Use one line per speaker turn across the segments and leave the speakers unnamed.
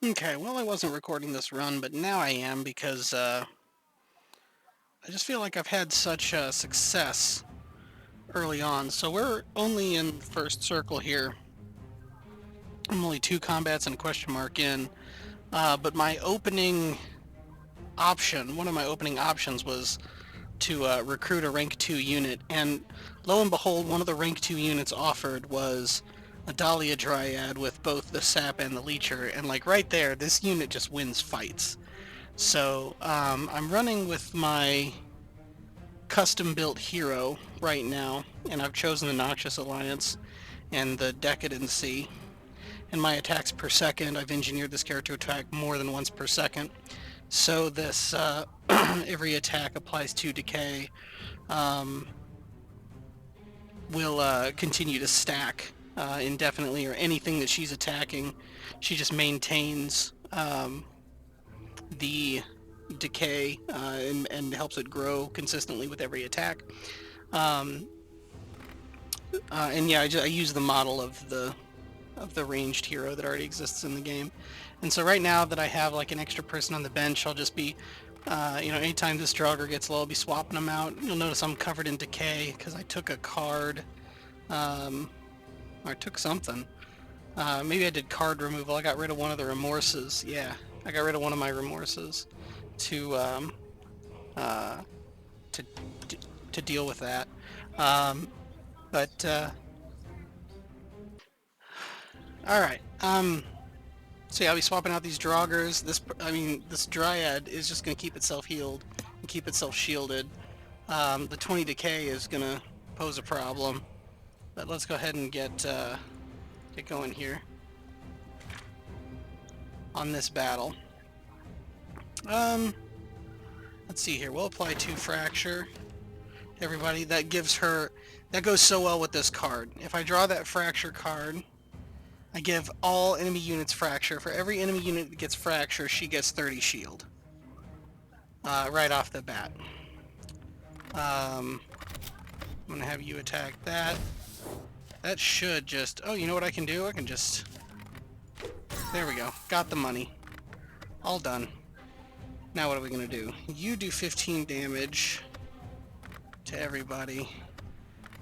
Okay, well, I wasn't recording this run, but now I am because I just feel like I've had such success early on. So we're only in the first circle here. I'm only 2 combats and a question mark in. But my opening option, one of my opening options was to recruit a rank 2 unit, and lo and behold, one of the rank 2 units offered was a Dahlia Dryad with both the sap and the leecher, and like right there, this unit just wins fights. So I'm running with my custom-built hero right now, and I've chosen the Noxious Alliance and the Decadency. And my attacks per second, I've engineered this character to attack more than once per second. So this every attack applies 2 decay. Um, will continue to stack indefinitely, or anything that she's attacking. She just maintains the decay and helps it grow consistently with every attack. Um, and yeah, I use the model of the ranged hero that already exists in the game. And so right now that I have like an extra person on the bench, I'll just be, anytime this Draugr gets low, I'll be swapping them out. You'll notice I'm covered in decay because I took a card, or I took something. Maybe I did card removal. I got rid of one of the remorses. Yeah, I got rid of one of my remorses to uh, to to deal with that. Um, but all right. So yeah, I'll be swapping out these Draugrs. This Dryad is just going to keep itself healed and keep itself shielded. The 20 decay is going to pose a problem, but let's go ahead and get going here on this battle. Let's see here. We'll apply 2 fracture to everybody. That goes so well with this card. If I draw that fracture card, I give all enemy units fracture. For every enemy unit that gets fracture, she gets 30 shield. Right off the bat. I'm going to have you attack that. That should just... Oh, you know what I can do? I can just... There we go. Got the money. All done. Now what are we going to do? You do 15 damage to everybody.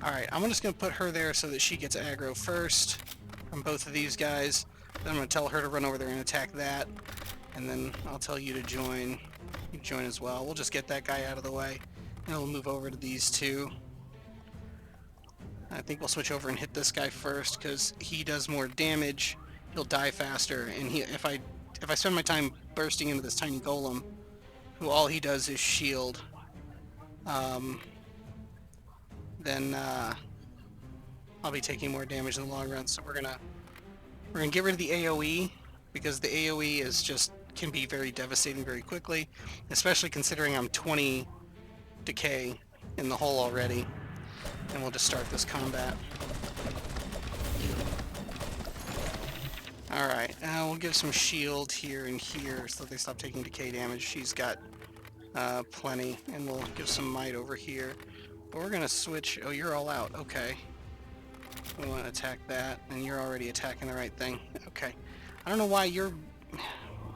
Alright, I'm just going to put her there so that she gets aggro first from both of these guys. Then I'm going to tell her to run over there and attack that. And then I'll tell you to join. You join as well. We'll just get that guy out of the way. And we'll move over to these two. I think we'll switch over and hit this guy first because he does more damage. He'll die faster. And if I spend my time bursting into this tiny golem, who all he does is shield, then I'll be taking more damage in the long run. So we're gonna get rid of the AoE because the AoE is just can be very devastating very quickly, especially considering I'm 20 decay in the hole already. And we'll just start this combat. Alright, we'll give some shield here and here so they stop taking decay damage. She's got plenty, and we'll give some might over here. But we're gonna switch... Oh, you're all out. Okay. We want to attack that, and you're already attacking the right thing. Okay. I don't know why you're...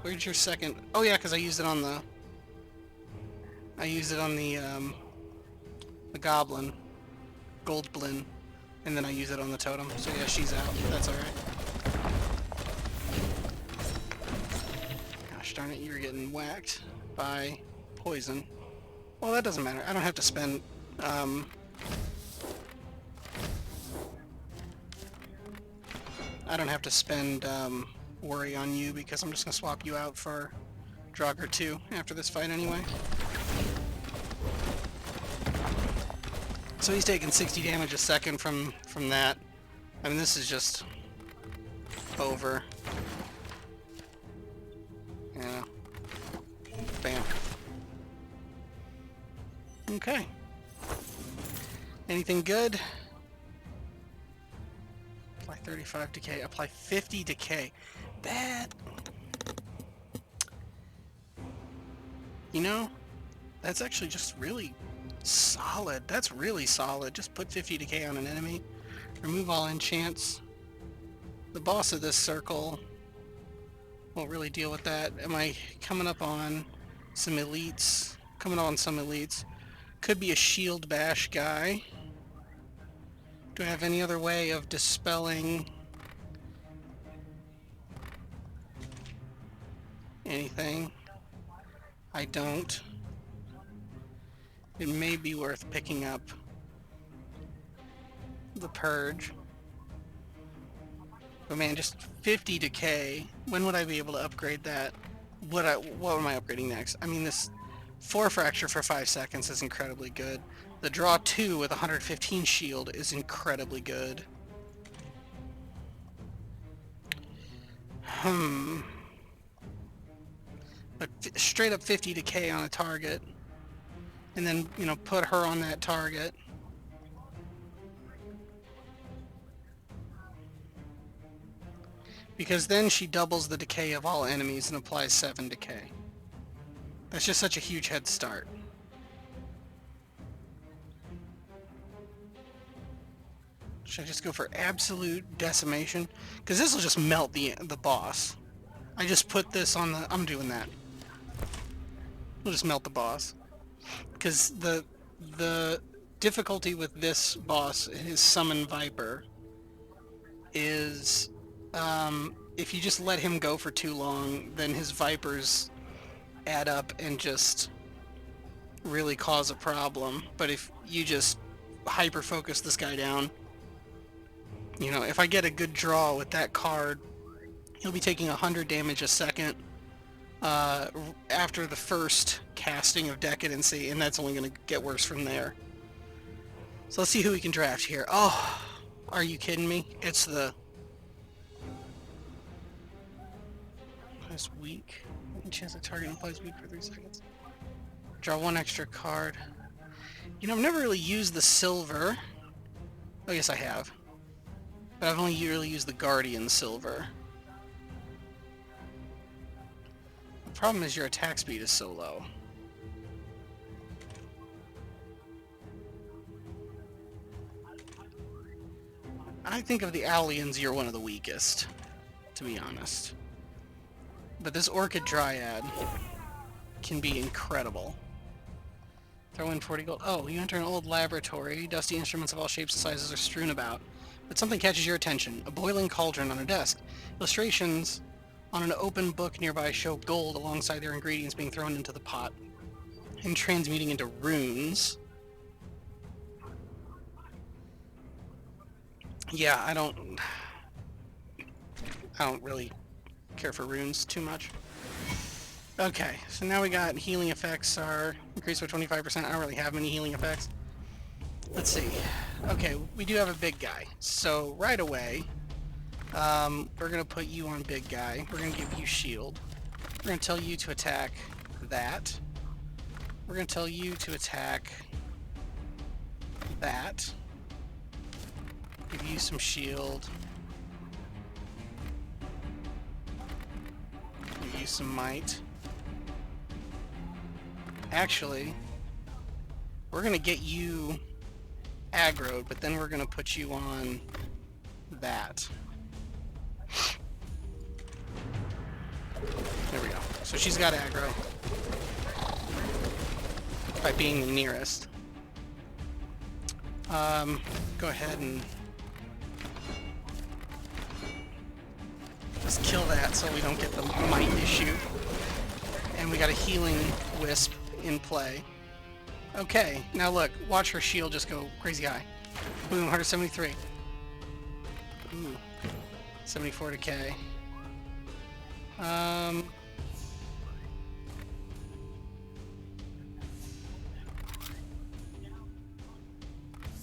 Where's your second... Oh yeah, because I used it on the... the goblin. Goldblin. And then I use it on the totem. So yeah, she's out. That's alright. Gosh darn it, you're getting whacked by poison. Well, that doesn't matter. I don't have to spend... I don't have to spend worry on you because I'm just going to swap you out for Draugr 2 after this fight anyway. So he's taking 60 damage a second from that. I mean, this is just over. Yeah. Bam. Okay. Anything good? Apply 35 decay. Apply 50 decay. That... You know, that's actually just really solid. That's really solid. Just put 50 decay on an enemy. Remove all enchants. The boss of this circle Won't really deal with that. Am I coming up on some elites? Coming on some elites. Could be a shield bash guy. Do I have any other way of dispelling anything? I don't. It may be worth picking up the Purge. But man, just 50 decay. When would I be able to upgrade that? What am I upgrading next? I mean, this 4 fracture for 5 seconds is incredibly good. The draw 2 with 115 shield is incredibly good. But straight up 50 decay on a target. And then, you know, put her on that target. Because then she doubles the decay of all enemies and applies 7 decay. That's just such a huge head start. Should I just go for absolute decimation? Because this will just melt the boss. I just put this on the... I'm doing that. We'll just melt the boss. Because the difficulty with this boss, his Summon Viper, is... if you just let him go for too long, then his Vipers add up and just really cause a problem. But if you just hyper-focus this guy down, you know, if I get a good draw with that card, he'll be taking 100 damage a second after the first casting of Decadency, and that's only going to get worse from there. So let's see who we can draft here. Oh, are you kidding me? It's the... That's weak. Any chance the target implies weak for 3 seconds. Draw 1 extra card. You know, I've never really used the silver. Oh, yes, I have. But I've only really used the Guardian silver. The problem is your attack speed is so low. I think of the Aliens, you're one of the weakest, to be honest. But this Orchid Dryad can be incredible. Throw in 40 gold. Oh, you enter an old laboratory. Dusty instruments of all shapes and sizes are strewn about. But something catches your attention. A boiling cauldron on a desk. Illustrations on an open book nearby show gold alongside their ingredients being thrown into the pot and transmuting into runes. Yeah, I don't really care for runes too much. Okay, so now we got healing effects are increased by 25%. I don't really have many healing effects. Let's see. Okay, we do have a big guy. So right away, we're going to put you on big guy. We're going to give you shield. We're going to tell you to attack that. We're going to tell you to attack that. Give you some shield. Give you some might. Actually, we're going to get you aggroed, but then we're going to put you on that. There we go. So she's got aggro by being the nearest. Go ahead and just kill that so we don't get the might issue. And we got a healing wisp in play. Okay, now look, watch her shield just go crazy high. Boom, 173. Ooh, 74 decay.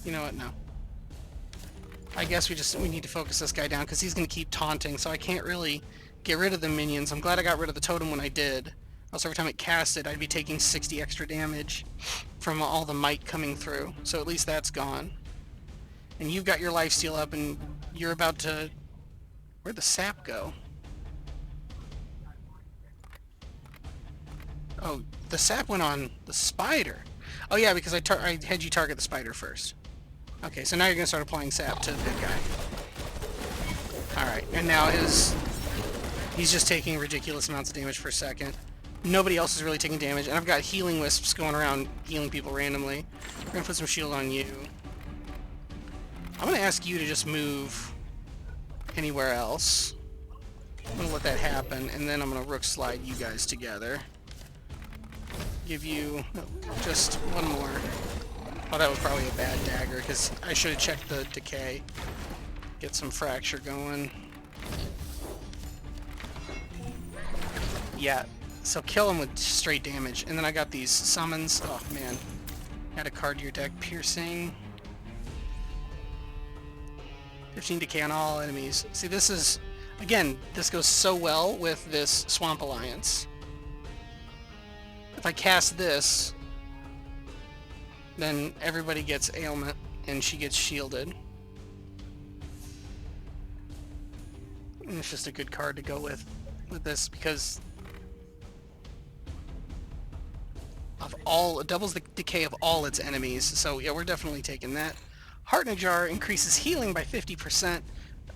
You know what? No. I guess we need to focus this guy down because he's going to keep taunting, so I can't really get rid of the minions. I'm glad I got rid of the totem when I did. Also, every time it casted, I'd be taking 60 extra damage from all the might coming through. So at least that's gone. And you've got your lifesteal up, and you're about to... Where'd the sap go? Oh, the sap went on the spider. Oh yeah, because I had you target the spider first. Okay, so now you're going to start applying sap to the big guy. Alright, and now He's just taking ridiculous amounts of damage per second. Nobody else is really taking damage, and I've got healing wisps going around healing people randomly. We're gonna put some shield on you. I'm gonna ask you to just move anywhere else. I'm gonna let that happen, and then I'm gonna rook slide you guys together. Give you just one more. Oh, that was probably a bad dagger, because I should have checked the decay. Get some fracture going. Yeah, so kill him with straight damage. And then I got these summons. Oh, man. Add a card to your deck. Piercing. 15 decay on all enemies. See, this is... Again, this goes so well with this Swamp Alliance. If I cast this, then everybody gets ailment, and she gets shielded. And it's just a good card to go with this, because of all, it doubles the decay of all its enemies. So yeah, we're definitely taking that. Heart in a Jar increases healing by 50%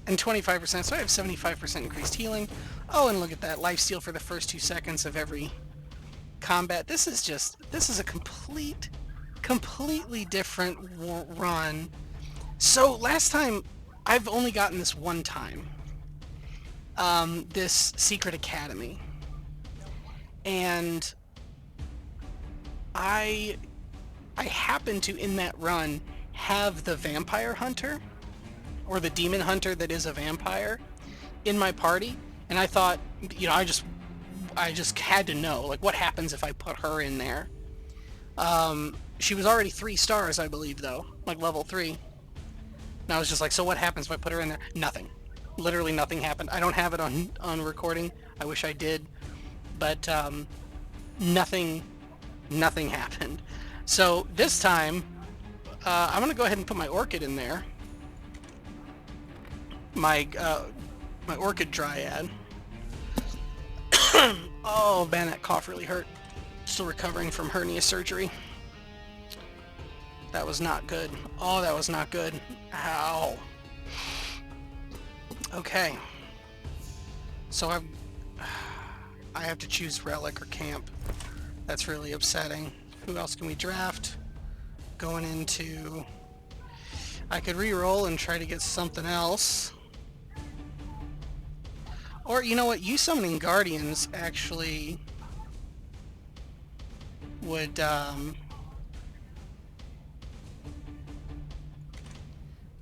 and 25%, so I have 75% increased healing. Oh, and look at that, lifesteal for the first 2 seconds of every combat. This is a completely different run. So last time, I've only gotten this one time. This Secret Academy. And I happen to, in that run, have the Vampire Hunter, or the Demon Hunter that is a vampire, in my party, and I thought, you know, I just had to know, like, what happens if I put her in there. She was already 3 stars, I believe, though, like level 3. And I was just like, so what happens if I put her in there? Nothing. Literally nothing happened. I don't have it on recording. I wish I did. But nothing happened. So this time, I'm going to go ahead and put my Orchid in there. My Orchid Dryad. Oh, man, that cough really hurt. Still recovering from hernia surgery. That was not good. Oh, that was not good. Ow. Okay. So I have to choose Relic or Camp. That's really upsetting. Who else can we draft? Going into... I could re-roll and try to get something else. Or, you know what? You Summoning Guardians actually would...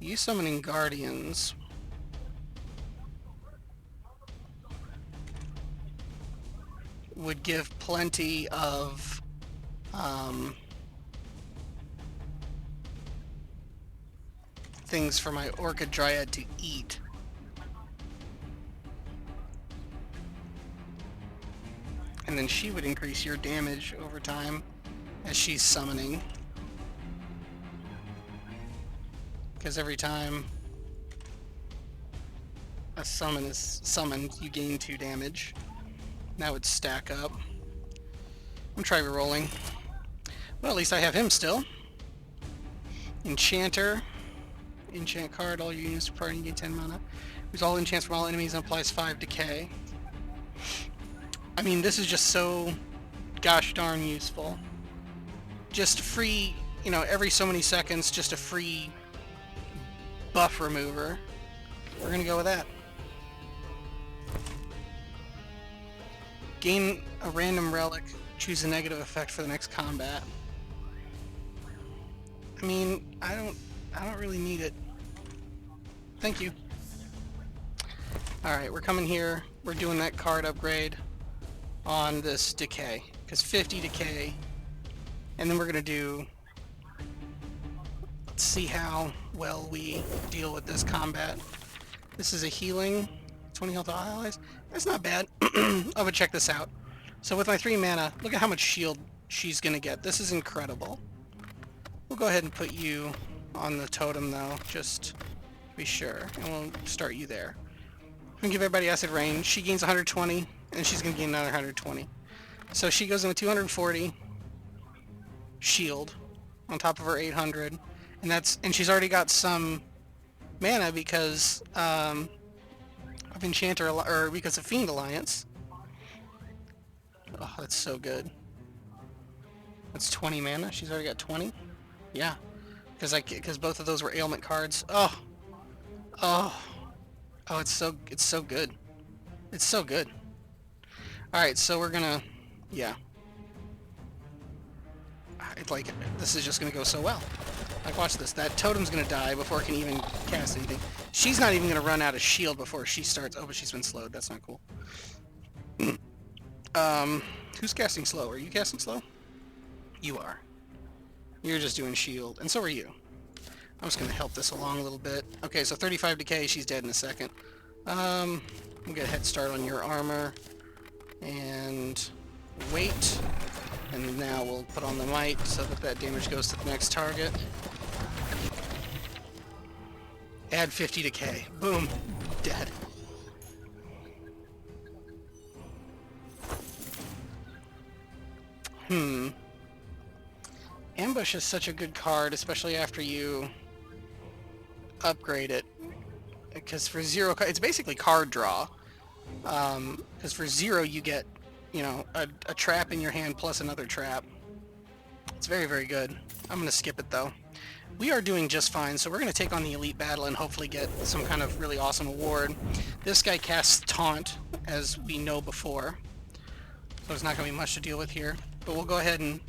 You Summoning Guardians would give plenty of things for my Orchid Dryad to eat. And then she would increase your damage over time as she's summoning. Because every time a summon is summoned, you gain 2 damage. That would stack up. I'm try re-rolling. Well, at least I have him still. Enchanter. Enchant card, all your units party gain 10 mana. Use all enchants from all enemies and applies 5 decay. I mean, this is just so gosh darn useful. Just free, you know, every so many seconds, just a free buff remover. We're gonna go with that. Gain a random relic, choose a negative effect for the next combat. I mean, I don't really need it. Thank you. Alright, we're coming here. We're doing that card upgrade on this decay. Because 50 decay. And then we're gonna do... Let's see how well we deal with this combat. This is a healing. 20 health to allies. That's not bad. I'm gonna check this out. So with my 3 mana, look at how much shield she's gonna get. This is incredible. We'll go ahead and put you on the totem though, just to be sure. And we'll start you there. I'm gonna give everybody acid rain. She gains 120, and she's gonna gain another 120. So she goes in with 240 shield on top of her 800, and she's already got some mana because of Enchanter, or because of Fiend Alliance. Oh, that's so good. That's 20 mana. She's already got 20. Yeah, because both of those were ailment cards. Oh, oh, oh! It's so good. It's so good. All right, so we're gonna, yeah. Like, this is just gonna go so well. Like, watch this. That totem's gonna die before it can even cast anything. She's not even gonna run out of shield before she starts. Oh, but she's been slowed. That's not cool. Who's casting slow? Are you casting slow? You are. You're just doing shield, and so are you. I'm just gonna help this along a little bit. Okay, so 35 decay. She's dead in a second. We'll get a head start on your armor, and wait. And now we'll put on the might so that that damage goes to the next target. Add 50 decay. Boom. Dead. Ambush is such a good card, especially after you upgrade it. Because for 0, it's basically card draw. Because for 0 you get, you know, a trap in your hand plus another trap. It's very, very good. I'm going to skip it, though. We are doing just fine, so we're going to take on the Elite Battle and hopefully get some kind of really awesome award. This guy casts Taunt, as we know before. So there's not going to be much to deal with here. But we'll go ahead and...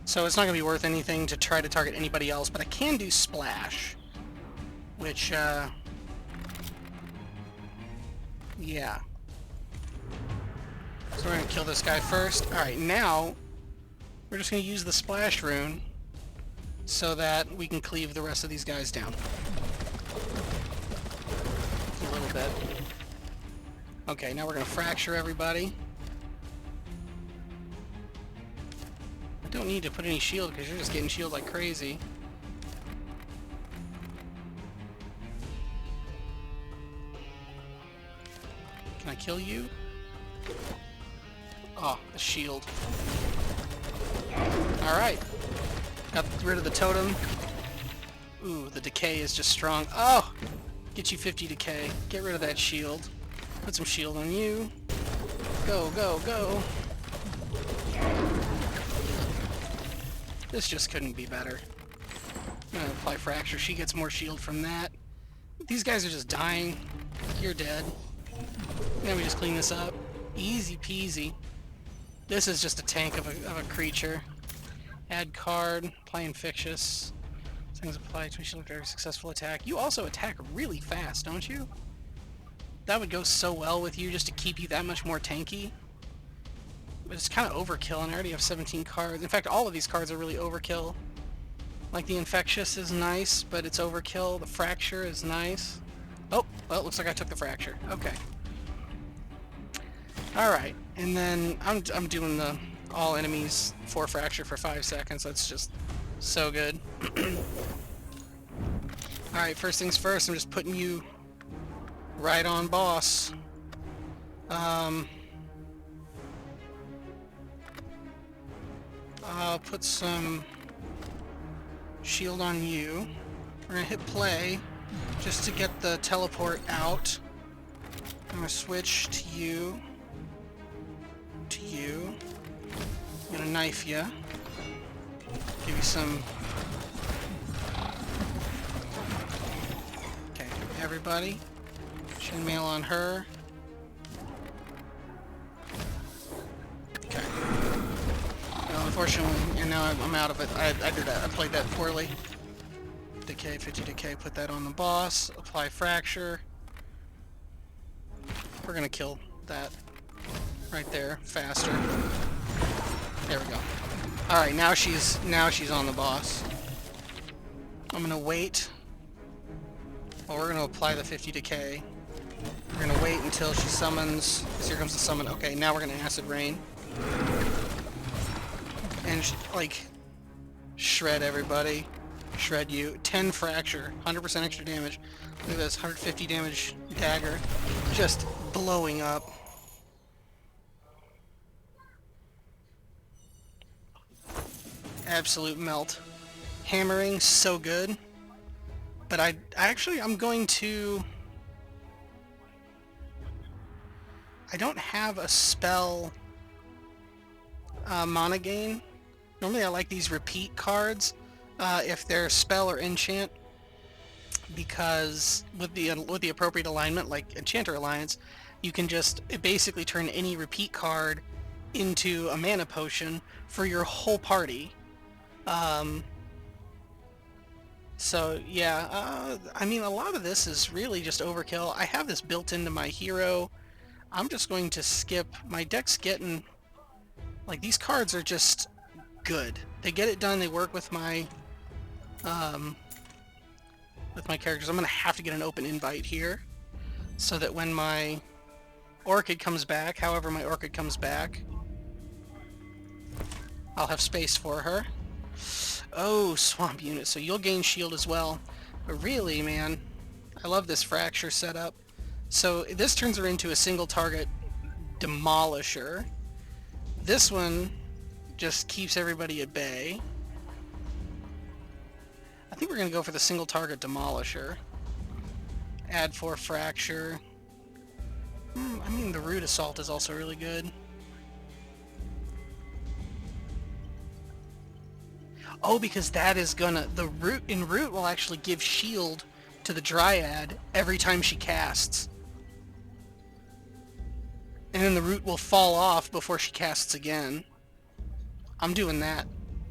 So it's not going to be worth anything to try to target anybody else, but I can do Splash. Which, yeah. So we're going to kill this guy first. Alright, now we're just going to use the Splash rune so that we can cleave the rest of these guys down. A little bit. Okay, now we're going to fracture everybody. Don't need to put any shield because you're just getting shield like crazy. Can I kill you? Oh, the shield. Alright. Got rid of the totem. Ooh, the decay is just strong. Oh! Get you 50 decay. Get rid of that shield. Put some shield on you. Go, go, go. This just couldn't be better. I'm gonna apply Fracture. She gets more shield from that. These guys are just dying. You're dead. Now we just clean this up. Easy peasy. This is just a tank of a creature. Add card. Apply Infectious. Things apply to shield after a successful attack. You also attack really fast, don't you? That would go so well with you just to keep you that much more tanky. But it's kind of overkill, and I already have 17 cards. In fact, all of these cards are really overkill. Like the Infectious is nice, but it's overkill. The Fracture is nice. Oh, well, it looks like I took the Fracture. Okay. Alright, and then I'm doing the all enemies 4 Fracture for 5 seconds. That's just so good. Alright, first things first, I'm just putting you right on boss. I'll put some shield on you. We're gonna hit play just to get the teleport out. I'm gonna switch to you. To you. I'm gonna knife you. Give you some. Okay, everybody. Chainmail on her. Okay. Well, unfortunately, and now I'm out of it. I did that. I played that poorly. Decay, 50 decay. Put that on the boss. Apply Fracture. We're gonna kill that right there faster. There we go. All right, now she's on the boss. I'm gonna wait. Well, we're gonna apply the 50 decay. We're gonna wait until she summons. Here comes the summon. Okay, now we're gonna Acid Rain. And like shred everybody. Shred you. 10 Fracture. 100% extra damage. Look at this. 150 damage dagger. Just blowing up. Absolute melt. Hammering, so good. But I'm going to... I don't have a spell mana gain. Normally I like these repeat cards if they're spell or enchant, because with the appropriate alignment, like Enchanter Alliance, you can just basically turn any repeat card into a mana potion for your whole party. So yeah, I mean, a lot of this is really just overkill. I have this built into my hero. I'm just going to skip. My deck's getting... Like, these cards are just good. They get it done. They work with my characters. I'm going to have to get an open invite here so that when my Orchid comes back, however my Orchid comes back, I'll have space for her. Oh, Swamp Unit. So you'll gain shield as well. But really, man, I love this Fracture setup. So this turns her into a single target Demolisher. This one just keeps everybody at bay. I think we're going to go for the single target Demolisher. Add 4 Fracture. I mean, the Root Assault is also really good. Oh, because that is gonna... The Root will actually give shield to the Dryad every time she casts. And then the Root will fall off before she casts again. I'm doing that.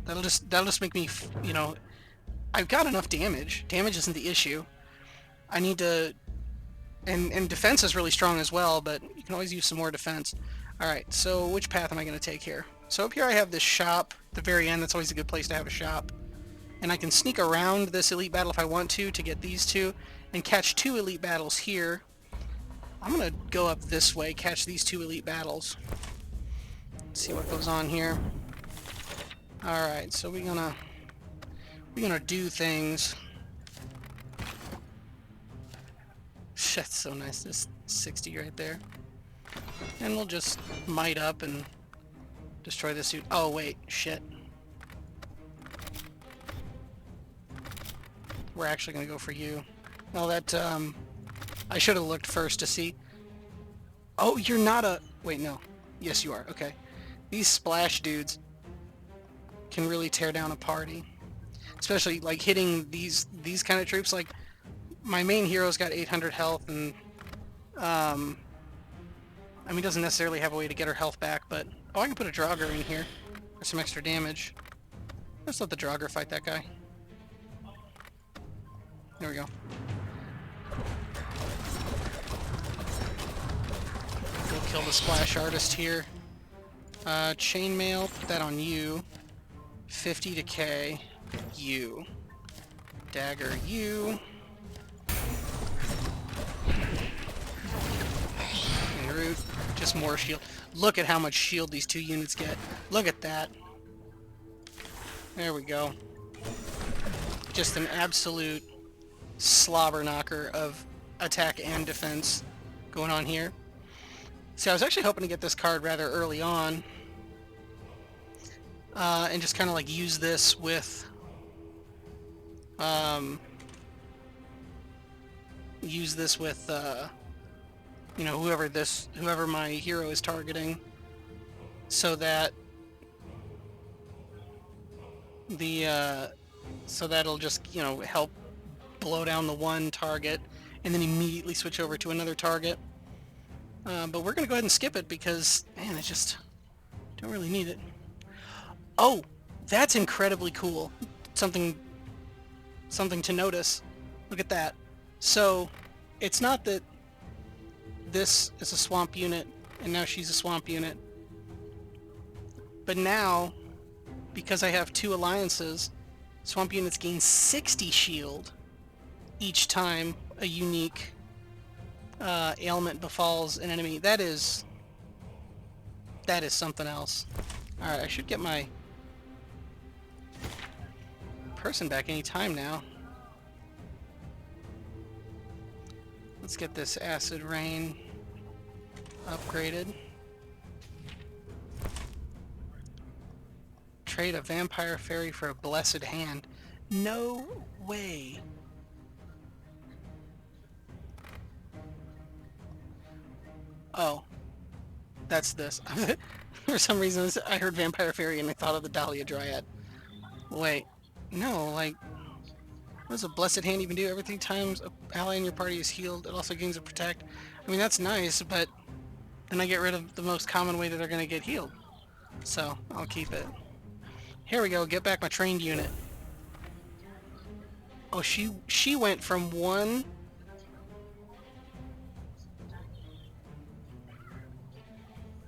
That'll just make me, you know... I've got enough damage. Damage isn't the issue. I need to... And defense is really strong as well, but you can always use some more defense. Alright, so which path am I going to take here? So up here I have this shop at the very end. That's always a good place to have a shop. And I can sneak around this elite battle if I want to get these two, and catch 2 elite battles here. I'm going to go up this way, catch these 2 elite battles. Let's see what goes on here. Alright, so we're gonna do things. That's so nice, this 60 right there. And we'll just might up and destroy this suit. Oh wait, shit. We're actually gonna go for you. Well, that, I should have looked first to see. Oh, you're not a... Wait, no. Yes, you are. Okay. These splash dudes can really tear down a party. Especially, like, hitting these kind of troops. Like, my main hero's got 800 health, and, I mean, doesn't necessarily have a way to get her health back, but... Oh, I can put a Draugr in here for some extra damage. Let's let the Draugr fight that guy. There we go. We'll kill the Splash Artist here. Chainmail, put that on you. 50 decay, you. Dagger, you. And Root, just more shield. Look at how much shield these 2 units get. Look at that. There we go. Just an absolute slobber knocker of attack and defense going on here. See, I was actually hoping to get this card rather early on, and just kind of like use this with, you know, whoever my hero is targeting, so that so that'll just, you know, help blow down the one target and then immediately switch over to another target. But we're going to go ahead and skip it because, man, I just don't really need it. Oh, that's incredibly cool. Something to notice. Look at that. So, it's not that this is a swamp unit and now she's a swamp unit. But now, because I have 2 alliances, swamp units gain 60 shield each time a unique ailment befalls an enemy. That is something else. Alright, I should get my person back any time now. Let's get this Acid Rain upgraded. Trade a vampire fairy for a blessed hand. No way. Oh, that's this. For some reason, I heard vampire fairy and I thought of the Dahlia Dryad. Wait, no, like, what does a blessed hand even do? Every 3 times a ally in your party is healed, it also gains a protect. I mean, that's nice, but then I get rid of the most common way that they're going to get healed. So, I'll keep it. Here we go, get back my trained unit. Oh, she went from 1...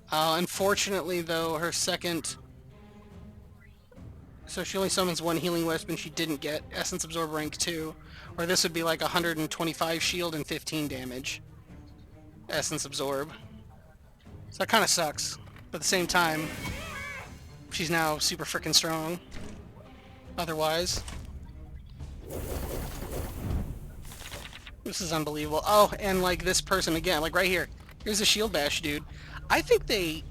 unfortunately, though, her second... So she only summons 1 healing wisp and she didn't get Essence Absorb rank 2. Or this would be like 125 shield and 15 damage. Essence Absorb. So that kind of sucks. But at the same time, she's now super freaking strong. Otherwise. This is unbelievable. Oh, and like this person again, like right here. Here's a shield bash dude. I think they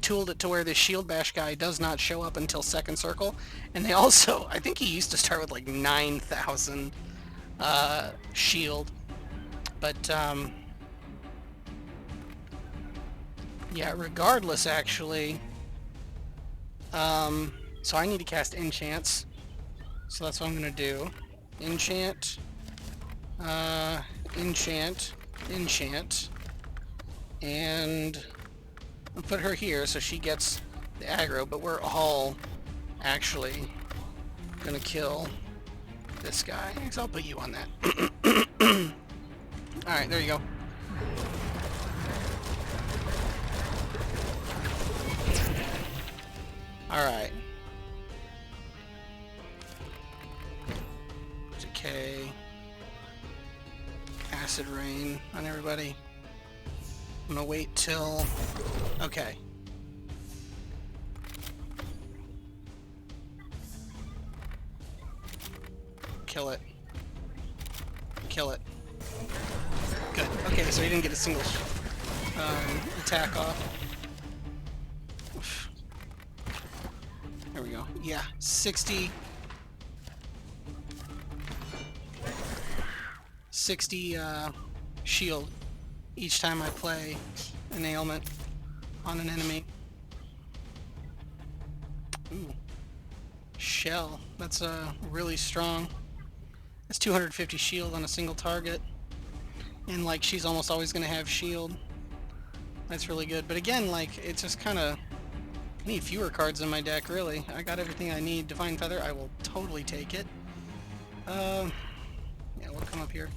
tooled it to where this shield bash guy does not show up until second circle, and they also, I think he used to start with like 9,000 shield, but yeah, regardless actually, so I need to cast enchants, so that's what I'm gonna do. Enchant, enchant, and I'll put her here so she gets the aggro, but we're all actually gonna kill this guy. So I'll put you on that. Alright, there you go. Alright. Decay. Acid rain on everybody. I'm gonna wait till... Okay. Kill it. Kill it. Good. Okay, so he didn't get a single attack off. There we go. Yeah, 60 shield each time I play an ailment on an enemy. Ooh. Shell. That's really strong. That's 250 shield on a single target. And like she's almost always going to have shield. That's really good. But again, like it's just kind of... I need fewer cards in my deck, really. I got everything I need. Divine Feather, I will totally take it. Yeah, we'll come up here.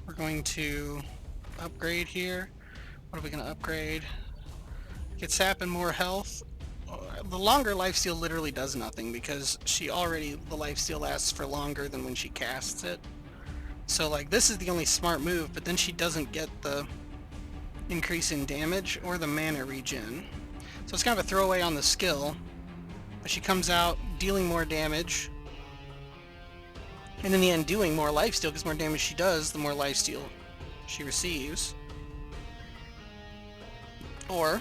We're going to upgrade here. What are we going to upgrade? Get sap and more health. The longer lifesteal literally does nothing because the lifesteal lasts for longer than when she casts it. So like this is the only smart move, but then she doesn't get the increase in damage or the mana regen. So it's kind of a throwaway on the skill, but she comes out dealing more damage, and in the end doing more lifesteal, because more damage she does, the more lifesteal she receives. Or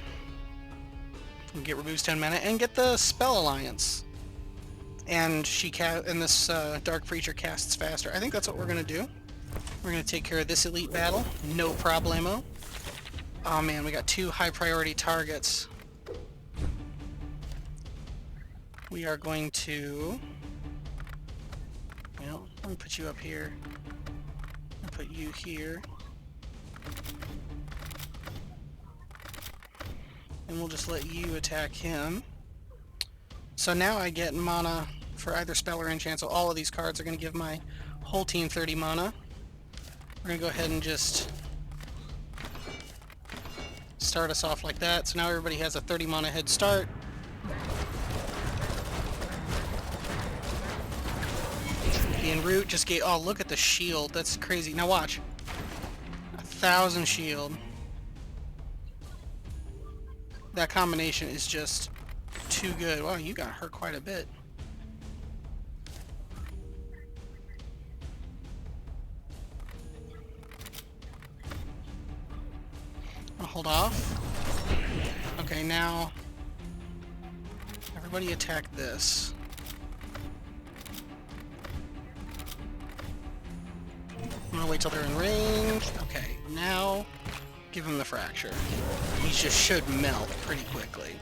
we get removes 10 mana and get the Spell Alliance, and this Dark Preacher casts faster. I think that's what we're gonna do. We're gonna take care of this elite battle, no problemo. Oh man, we got 2 high priority targets. We are going to... Well, let me put you up here. I'll put you here. And we'll just let you attack him. So now I get mana for either spell or enchant, so all of these cards are going to give my whole team 30 mana. We're going to go ahead and just start us off like that. So now everybody has a 30 mana head start. The Enroot just gave... Oh, look at the shield. That's crazy. Now watch. 1,000 shield. That combination is just too good. Wow, you got hurt quite a bit. I'll hold off. Okay, now everybody attack this. I'm gonna wait till they're in range. Okay, now give him the fracture. He just should melt pretty quickly.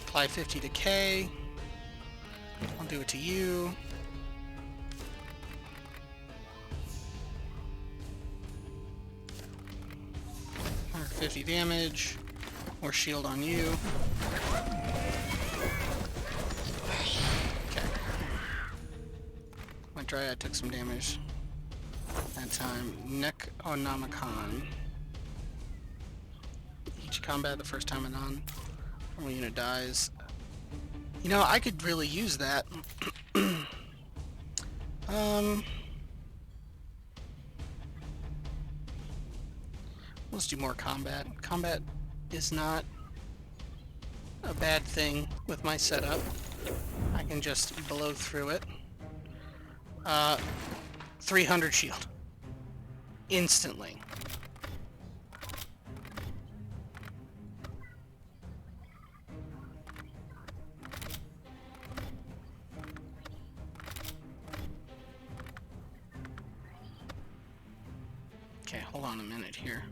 Apply 50 decay. I'll do it to you. 150 damage. More shield on you. Okay. My Dryad took some damage that time. Necronomicon. Each combat the first time when a unit dies. You know, I could really use that. Let's do more combat. Combat is not a bad thing with my setup. I can just blow through it. 300 shield. Instantly. Okay, hold on a minute here.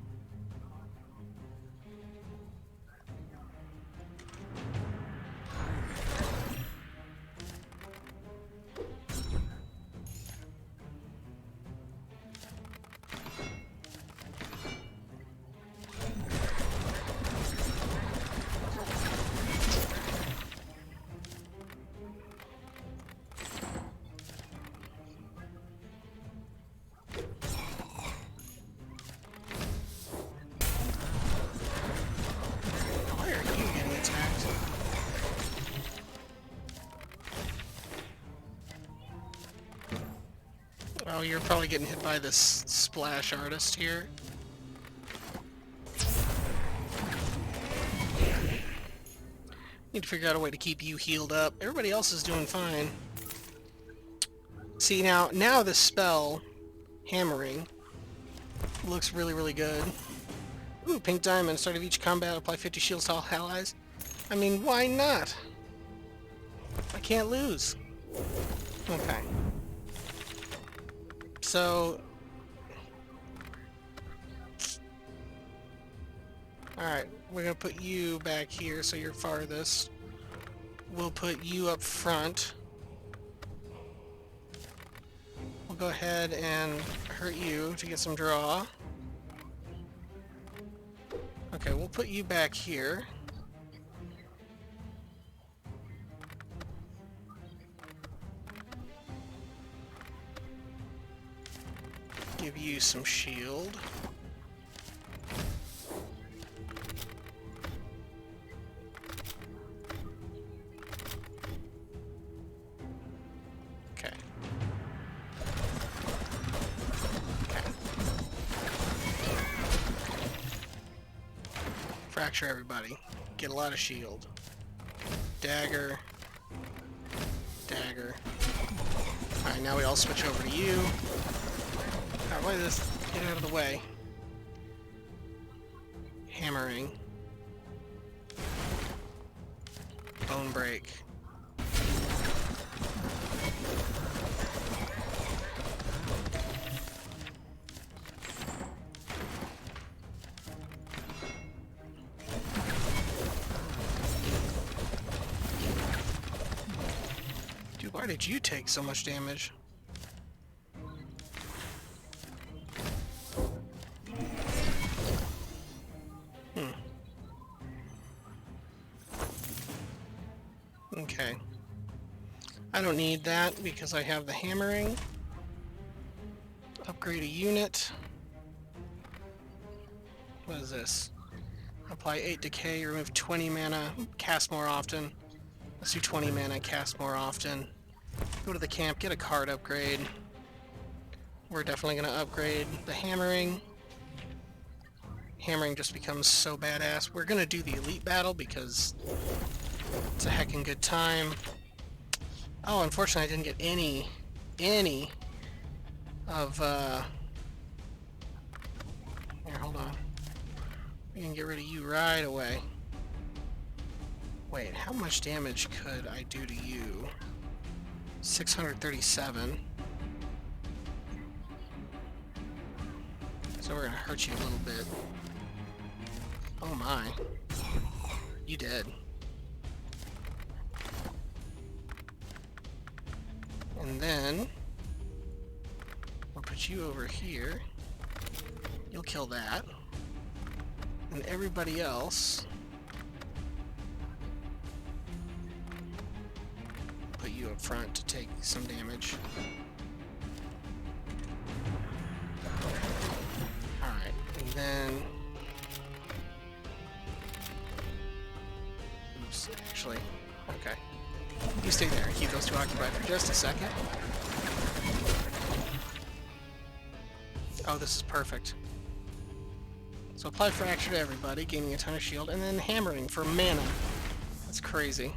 Oh, you're probably getting hit by this splash artist here. Need to figure out a way to keep you healed up. Everybody else is doing fine. See, now this spell, Hammering, looks really, really good. Ooh, Pink Diamond. Start of each combat, apply 50 shields to all allies. I mean, why not? I can't lose. Okay. So... Alright, we're gonna put you back here so you're farthest. We'll put you up front. We'll go ahead and hurt you to get some draw. Okay, we'll put you back here. Give you some shield. Okay. Okay. Fracture everybody. Get a lot of shield. Dagger. Dagger. Alright, now we all switch over to you. Why this? Get out of the way. Hammering. Bone break. Dude, why did you take so much damage? Okay. I don't need that because I have the hammering. Upgrade a unit. What is this? Apply 8 decay, remove 20 mana, cast more often. Let's do 20 mana, cast more often. Go to the camp, get a card upgrade. We're definitely going to upgrade the hammering. Hammering just becomes so badass. We're going to do the elite battle because it's a heckin' good time. Oh, unfortunately I didn't get any of, Here, hold on. We can get rid of you right away. Wait, how much damage could I do to you? 637. So we're gonna hurt you a little bit. Oh my. You dead. And then we'll put you over here. You'll kill that. And everybody else, put you up front to take some damage. Alright, and then... Oops, actually, okay. You stay there and keep those two occupied for just a second. Oh, this is perfect. So apply fracture to everybody, gaining a ton of shield, and then hammering for mana. That's crazy.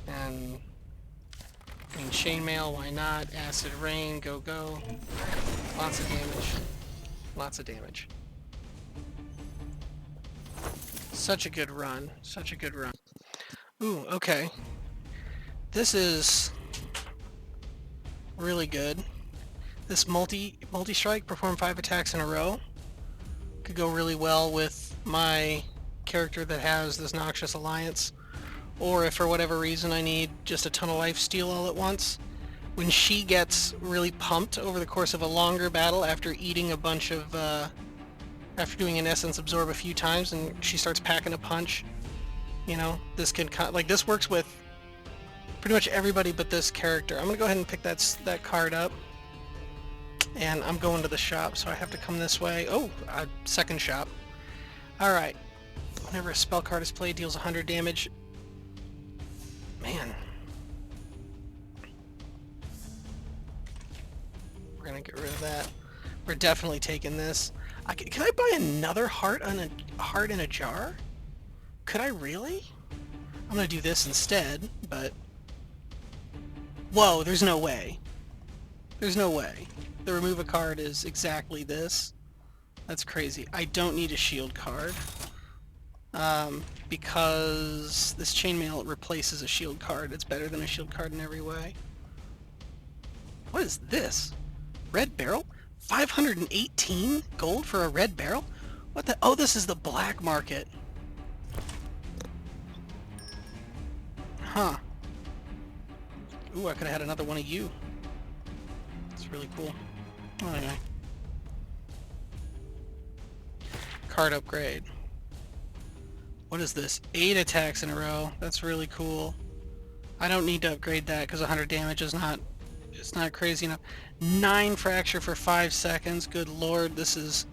And I mean, chainmail, why not? Acid rain, go go. Lots of damage. Lots of damage. Such a good run. Such a good run. Ooh, okay. This is really good. This multi-strike, perform 5 attacks in a row. Could go really well with my character that has this Noxious Alliance. Or if for whatever reason I need just a ton of life steal all at once. When she gets really pumped over the course of a longer battle after eating a bunch of... after doing an Essence Absorb a few times and she starts packing a punch, you know, this can... like, this works with pretty much everybody but this character. I'm gonna go ahead and pick that card up. And I'm going to the shop, so I have to come this way. Oh, second shop. Alright. Whenever a spell card is played, deals 100 damage. Man. We're gonna get rid of that. We're definitely taking this. Can I buy another heart in a jar? Could I really? I'm gonna do this instead, but... Whoa, there's no way. There's no way. The remove a card is exactly this. That's crazy. I don't need a shield card. Because this chainmail replaces a shield card. It's better than a shield card in every way. What is this? Red barrel? 518 gold for a red barrel? What the... Oh, this is the black market. Huh. Ooh, I could have had another one of you. That's really cool. Oh, anyway. Card upgrade. What is this? 8 attacks in a row. That's really cool. I don't need to upgrade that because 100 damage is not... It's not crazy enough. 9 fracture for 5 seconds. Good lord, this is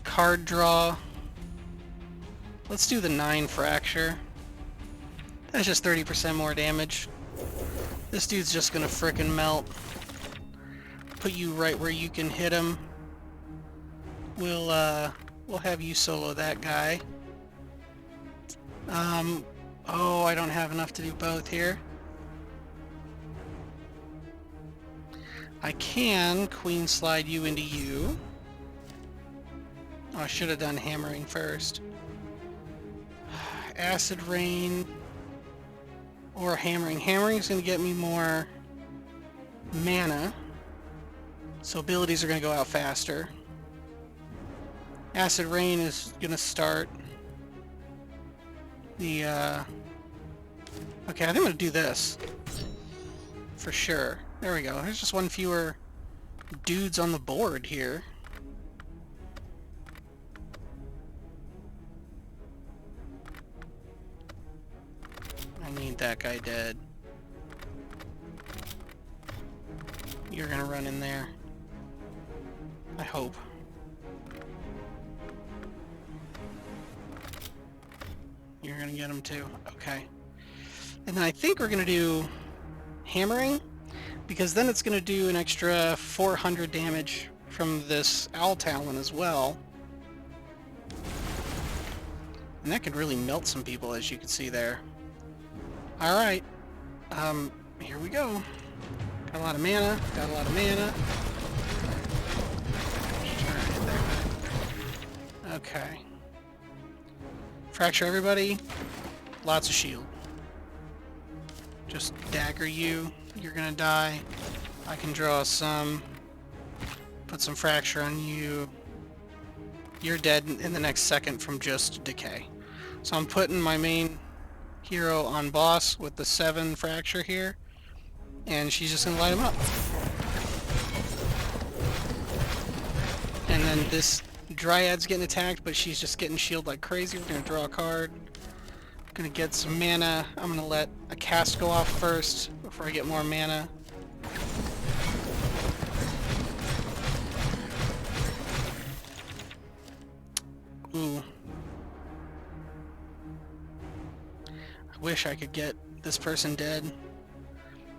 card draw. Let's do the 9 fracture. That's just 30% more damage. This dude's just gonna frickin' melt. Put you right where you can hit him. We'll have you solo that guy. Oh, I don't have enough to do both here. I can queen slide you into you. Oh, I should have done hammering first. Acid rain or hammering. Hammering's going to get me more mana, so abilities are going to go out faster. Acid rain is going to start the okay, I think I'm going to do this for sure. There we go. There's just one fewer dudes on the board here. I need that guy dead. You're gonna run in there. I hope. You're gonna get him too. Okay. And then I think we're gonna do hammering, because then it's going to do an extra 400 damage from this Owl Talon as well. And that could really melt some people, as you can see there. Alright, here we go. Got a lot of mana, got a lot of mana. Just trying to hit there. Okay. Fracture everybody. Lots of shield. Just dagger you. You're gonna die. I can draw some. Put some fracture on you. You're dead in the next second from just decay. So I'm putting my main hero on boss with the 7 fracture here. And she's just gonna light him up. And then this Dryad's getting attacked, but she's just getting shielded like crazy. We're gonna draw a card. Gonna get some mana. I'm gonna let a cast go off first before I get more mana. Ooh. I wish I could get this person dead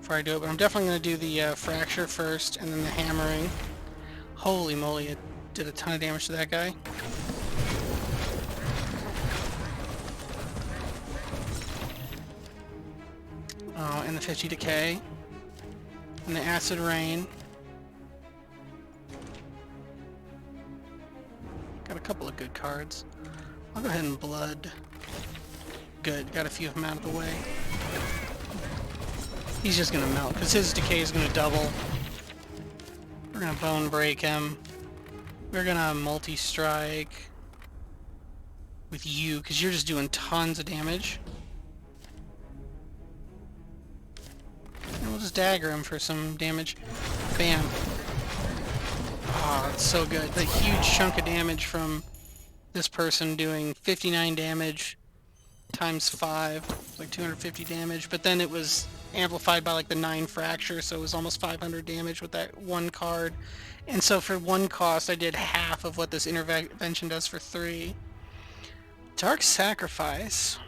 before I do it, but I'm definitely gonna do the fracture first and then the hammering. Holy moly, it did a ton of damage to that guy. Oh, and the 50 decay. And the acid rain. Got a couple of good cards. I'll go ahead and blood. Good, got a few of them out of the way. He's just gonna melt, because his decay is gonna double. We're gonna bone break him. We're gonna multi-strike with you, because you're just doing tons of damage. And we'll just dagger him for some damage. Bam. Oh, it's so good. The huge chunk of damage from this person doing 59 damage times 5, like 250 damage, but then it was amplified by like the 9 fracture, so it was almost 500 damage with that one card. And so for 1 cost, I did half of what this intervention does for 3. Dark Sacrifice.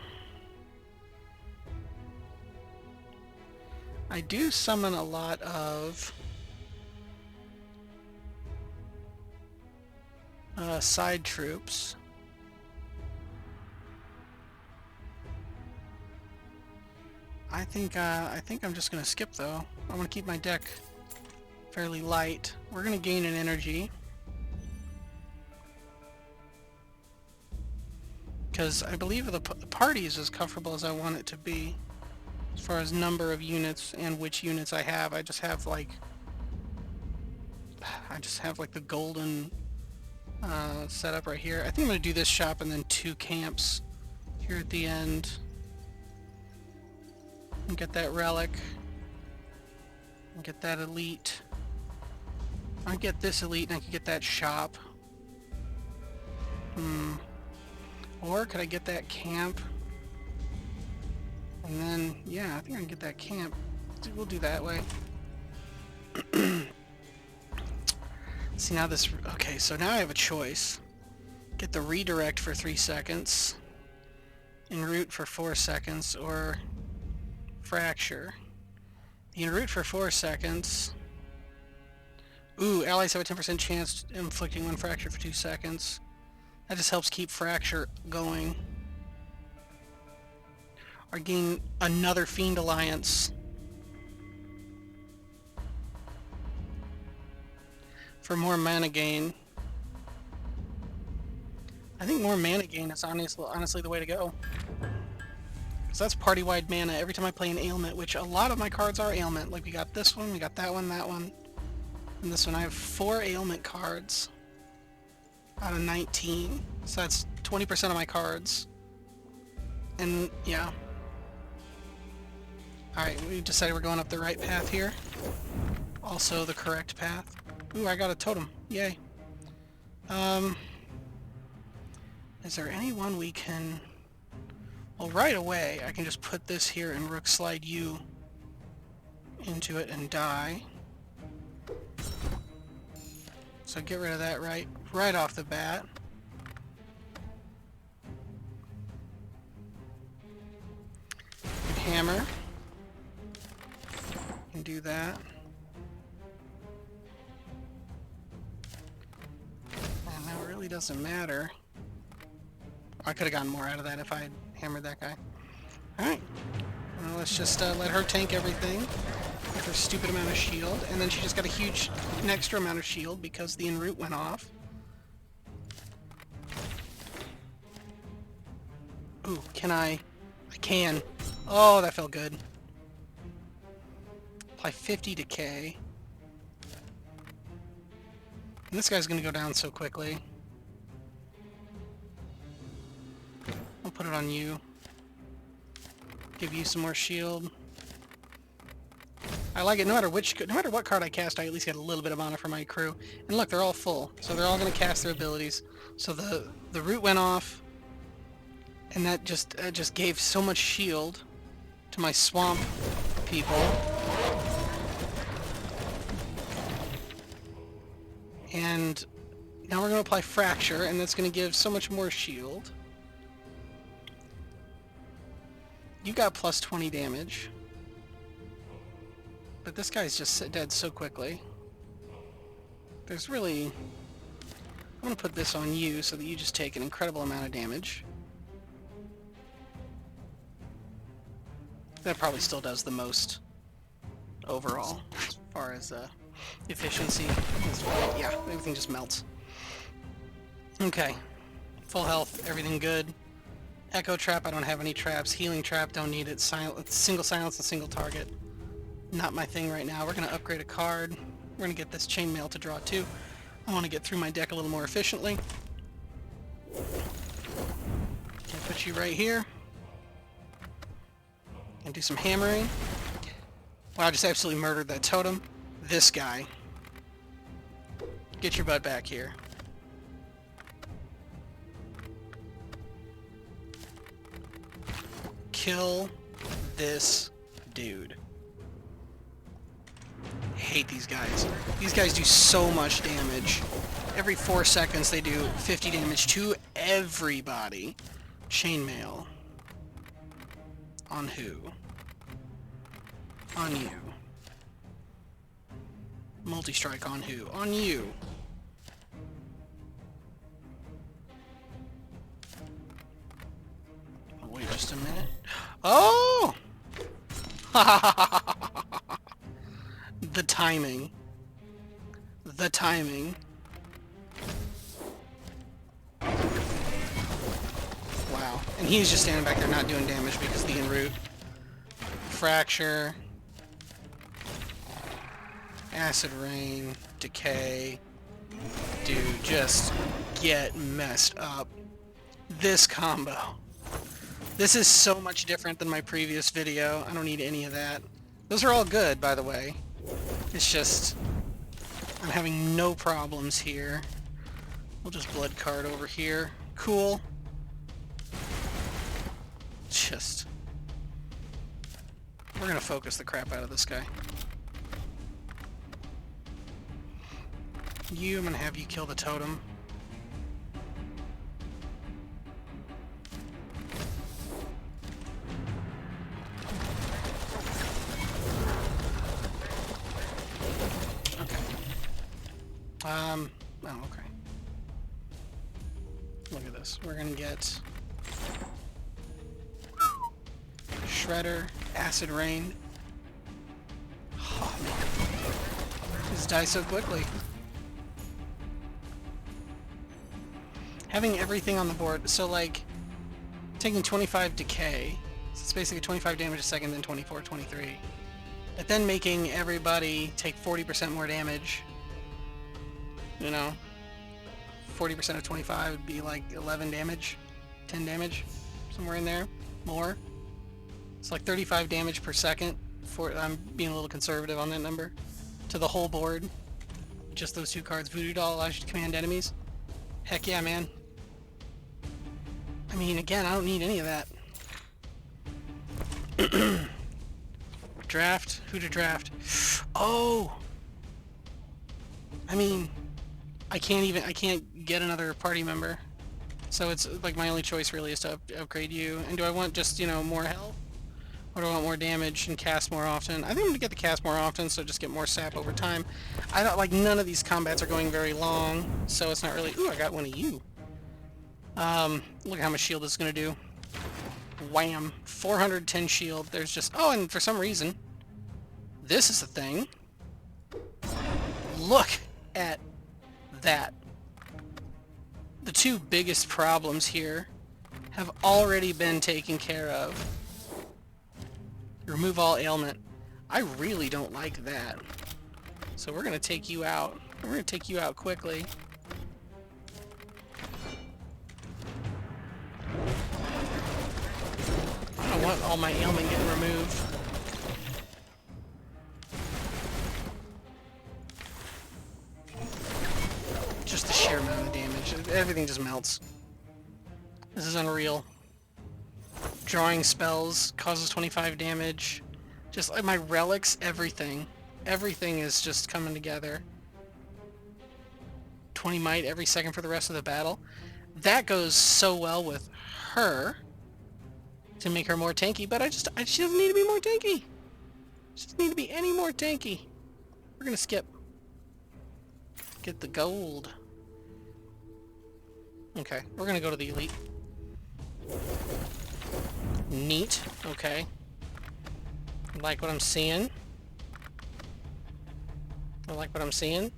I do summon a lot of side troops. I think I'm just gonna skip though. I want to keep my deck fairly light. We're gonna gain an energy because I believe the party is as comfortable as I want it to be as far as number of units and which units I have. I just have like the golden setup right here. I think I'm gonna do this shop and then 2 camps here at the end. And get that relic. And get that elite. I get this elite and I can get that shop. Or could I get that camp? And then, yeah, I think I can get that camp. We'll do that way. See, now this... Okay, so now I have a choice. Get the redirect for 3 seconds. En-route for 4 seconds, or... fracture. The en-route for 4 seconds. Ooh, allies have a 10% chance of inflicting 1 fracture for 2 seconds. That just helps keep fracture going. Or gain another Fiend Alliance. For more mana gain. I think more mana gain is honestly the way to go. So that's party-wide mana every time I play an ailment, which a lot of my cards are ailment. Like we got this one, we got that one, and this one. I have 4 ailment cards out of 19. So that's 20% of my cards. And yeah. Alright, we decided we're going up the right path here. Also the correct path. Ooh, I got a totem. Yay. Is there anyone we can... Well, right away, I can just put this here and Rook slide you into it and die. So get rid of that right off the bat. And hammer. Can do that. And now it really doesn't matter. I could have gotten more out of that if I had hammered that guy. Alright. Well, let's just let her tank everything with her stupid amount of shield. And then she just got an extra amount of shield because the en-route went off. Ooh, can I? I can. Oh, that felt good. Apply 50 decay. And this guy's gonna go down so quickly. I'll put it on you. Give you some more shield. I like it. No matter what card I cast, I at least get a little bit of mana for my crew. And look, they're all full, so they're all gonna cast their abilities. So the root went off, and that just gave so much shield to my swamp people. And now we're gonna apply fracture, and that's gonna give so much more shield. You got plus 20 damage. But this guy's just dead so quickly. There's really... I'm gonna put this on you so that you just take an incredible amount of damage. That probably still does the most overall, as far as efficiency. Yeah, everything just melts. Okay. Full health, everything good. Echo trap, I don't have any traps. Healing trap, don't need it. Single silence and single target. Not my thing right now. We're going to upgrade a card. We're going to get this chainmail to draw too. I want to get through my deck a little more efficiently. I'll put you right here. And do some hammering. Wow, I just absolutely murdered that totem. This guy. Get your butt back here. Kill this dude. I hate these guys. These guys do so much damage. Every 4 seconds they do 50 damage to everybody. Chainmail. On who? On you. Multi-strike on who? On you. Oh, wait just a minute. Oh! The timing. The timing. Wow. And he's just standing back there not doing damage because of the en-route. Fracture. Acid Rain. Decay. Dude, just get messed up. This combo. This is so much different than my previous video. I don't need any of that. Those are all good, by the way. It's just... I'm having no problems here. We'll just blood card over here. Cool. Just... We're gonna focus the crap out of this guy. You, I'm gonna have you kill the totem. Oh, okay. Look at this. We're gonna get Shredder, Acid Rain. Oh, man. Just die so quickly. Having everything on the board, so like, taking 25 decay, so it's basically 25 damage a second, then 24, 23. But then making everybody take 40% more damage. You know, 40% of 25 would be like 11 damage, 10 damage, somewhere in there, more. It's like 35 damage per second, I'm being a little conservative on that number, to the whole board. Just those two cards. Voodoo Doll allows you to command enemies. Heck yeah, man. I mean, again, I don't need any of that. Draft? Who to draft? Oh! I mean... I can't get another party member. So it's like my only choice really is to upgrade you. And do I want just, you know, more health? Or do I want more damage and cast more often? I think I'm gonna get the cast more often, so just get more sap over time. I don't like none of these combats are going very long, so it's not really. Ooh, I got one of you. Look at how much shield this is gonna do. Wham! 410 shield. There's just and for some reason, this is the thing. Look at that. The two biggest problems here have already been taken care of. Remove all ailment. I really don't like that. So we're going to take you out. We're going to take you out quickly. I don't want all my ailment getting removed. Just the sheer amount of damage. Everything just melts. This is unreal. Drawing spells causes 25 damage. Just like my relics, everything. Everything is just coming together. 20 might every second for the rest of the battle. That goes so well with her to make her more tanky, but she doesn't need to be more tanky. She doesn't need to be any more tanky. We're gonna skip. Get the gold. Okay, we're gonna go to the elite. Neat. Okay. I like what I'm seeing. I like what I'm seeing.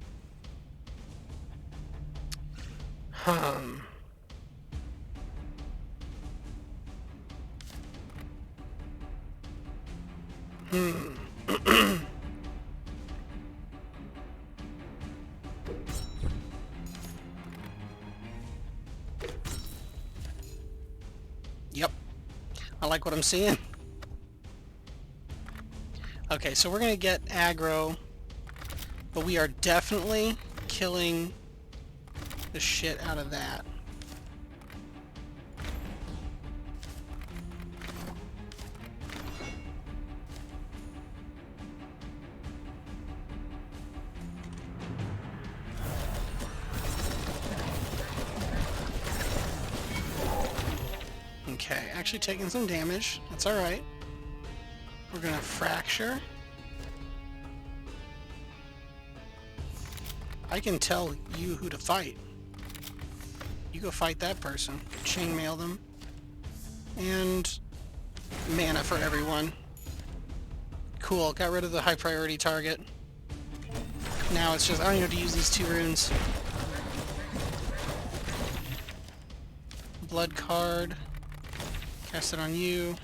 Yep. I like what I'm seeing. Okay, so we're gonna get aggro, but we are definitely killing the shit out of that. Okay, actually taking some damage. That's alright. We're gonna fracture. I can tell you who to fight. You go fight that person. Chainmail them. And mana for everyone. Cool, got rid of the high priority target. Now it's just, I don't even have to use these 2 runes. Blood card. Cast it on you.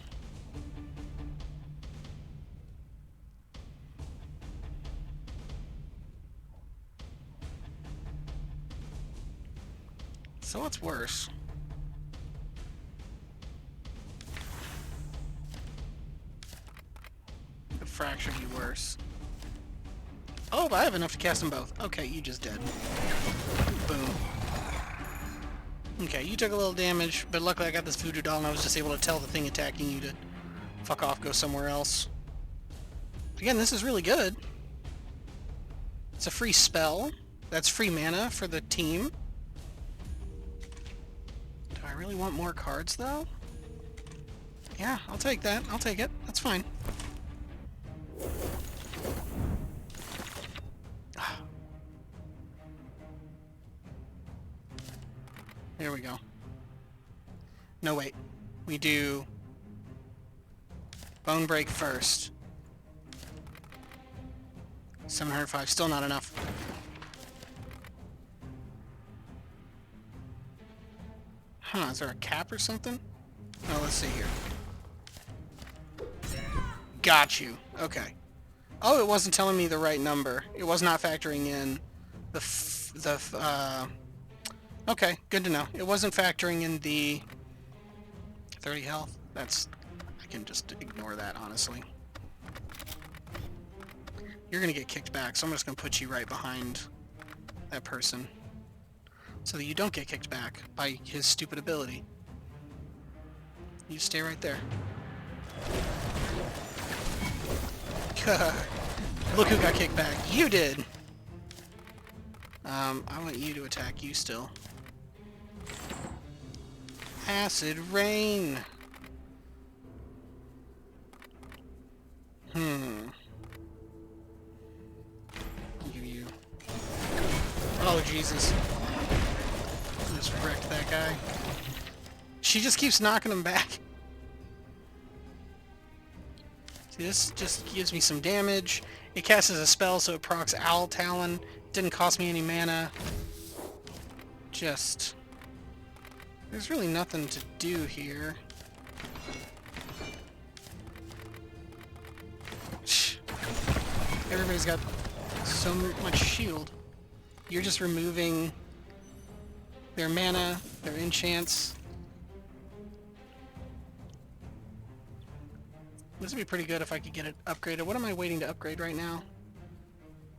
So what's worse? The fracture be worse. Oh, but I have enough to cast them both. Okay, you just dead. Boom. Okay, you took a little damage, but luckily I got this voodoo doll and I was just able to tell the thing attacking you to fuck off, go somewhere else. Again, this is really good. It's a free spell. That's free mana for the team. Do I really want more cards, though? Yeah, I'll take that. I'll take it. That's fine. There we go. No, wait. We do Bone Break first. 705. Still not enough. Huh, is there a cap or something? Oh, let's see here. Got you. Okay. Oh, it wasn't telling me the right number. It was not factoring in okay, good to know. It wasn't factoring in the 30 health. That's... I can just ignore that, honestly. You're gonna get kicked back, so I'm just gonna put you right behind that person. So that you don't get kicked back by his stupid ability. You stay right there. Look who got kicked back. You did! I want you to attack you still. Acid Rain! I'll give you... Oh, Jesus. Just wrecked that guy. She just keeps knocking him back. See, this just gives me some damage. It casts as a spell, so it procs Owl Talon. Didn't cost me any mana. Just There's really nothing to do here. Everybody's got so much shield. You're just removing their mana, their enchants. This would be pretty good if I could get it upgraded. What am I waiting to upgrade right now?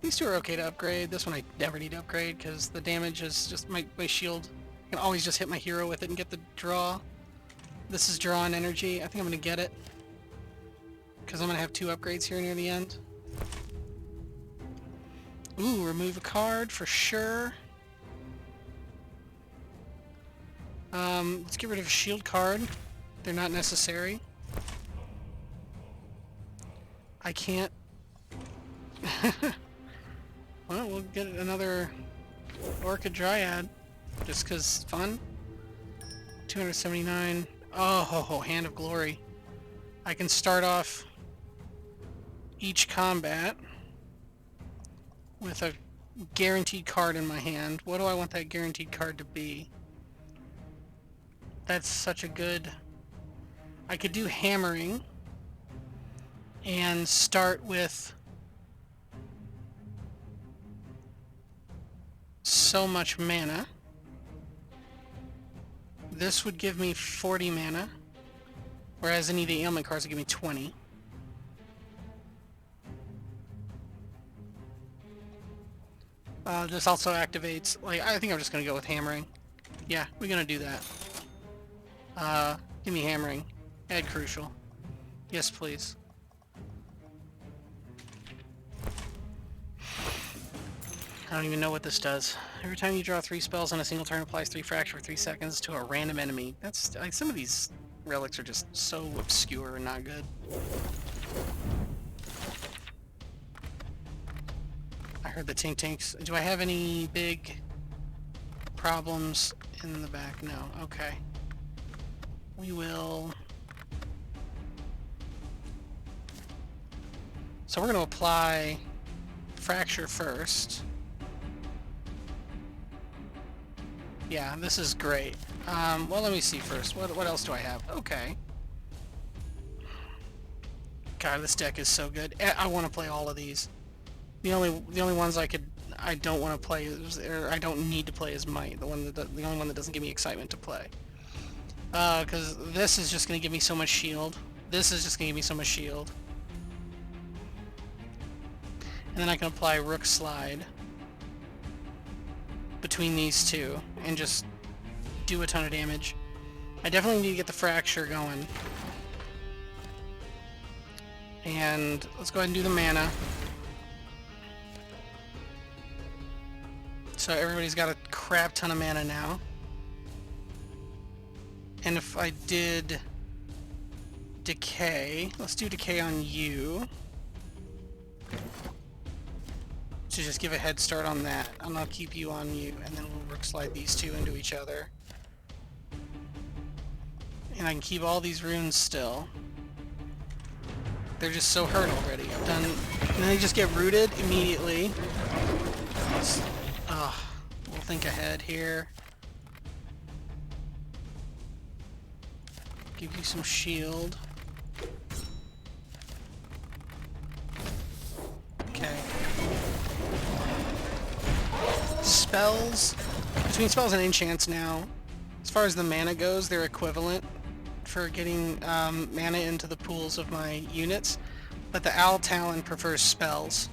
These two are okay to upgrade. This one I never need to upgrade because the damage is just my shield. I can always just hit my hero with it and get the draw. This is draw and energy. I think I'm going to get it because I'm going to have 2 upgrades here near the end. Ooh, remove a card for sure. Let's get rid of a shield card. They're not necessary. I can't... Well, we'll get another Orca Dryad, just 'cause fun. 279. Oh, Hand of Glory. I can start off each combat with a guaranteed card in my hand. What do I want that guaranteed card to be? That's such a good... I could do Hammering and start with so much mana. This would give me 40 mana, whereas any of the ailment cards would give me 20. This also activates, like, I think I'm just gonna go with Hammering. Yeah, we're gonna do that. Give me Hammering. Add Crucial. Yes, please. I don't even know what this does. Every time you draw 3 spells on a single turn, applies 3 Fracture for 3 seconds to a random enemy. That's, like, some of these relics are just so obscure and not good. I heard the Tink Tinks. Do I have any big problems in the back? No. Okay. We will... So we're going to apply Fracture first. Yeah, this is great. Well, let me see first. What else do I have? Okay. God, this deck is so good. I want to play all of these. The only ones I don't want to play is, or I don't need to play is Might. The only one that doesn't give me excitement to play. Because this is just going to give me so much shield. This is just going to give me so much shield. And then I can apply Rook Slide between these two and just do a ton of damage. I definitely need to get the Fracture going. And let's go ahead and do the mana. So everybody's got a crap ton of mana now. And if I did Decay, let's do Decay on you. To just give a head start on that. And I'll keep you on you, and then we'll Rook Slide these two into each other. And I can keep all these runes still. They're just so hurt already. I've done... And then they just get rooted immediately. We'll think ahead here. Give you some shield. Okay. Spells. Between spells and enchants now, as far as the mana goes, they're equivalent for getting mana into the pools of my units. But the Owl Talon prefers spells,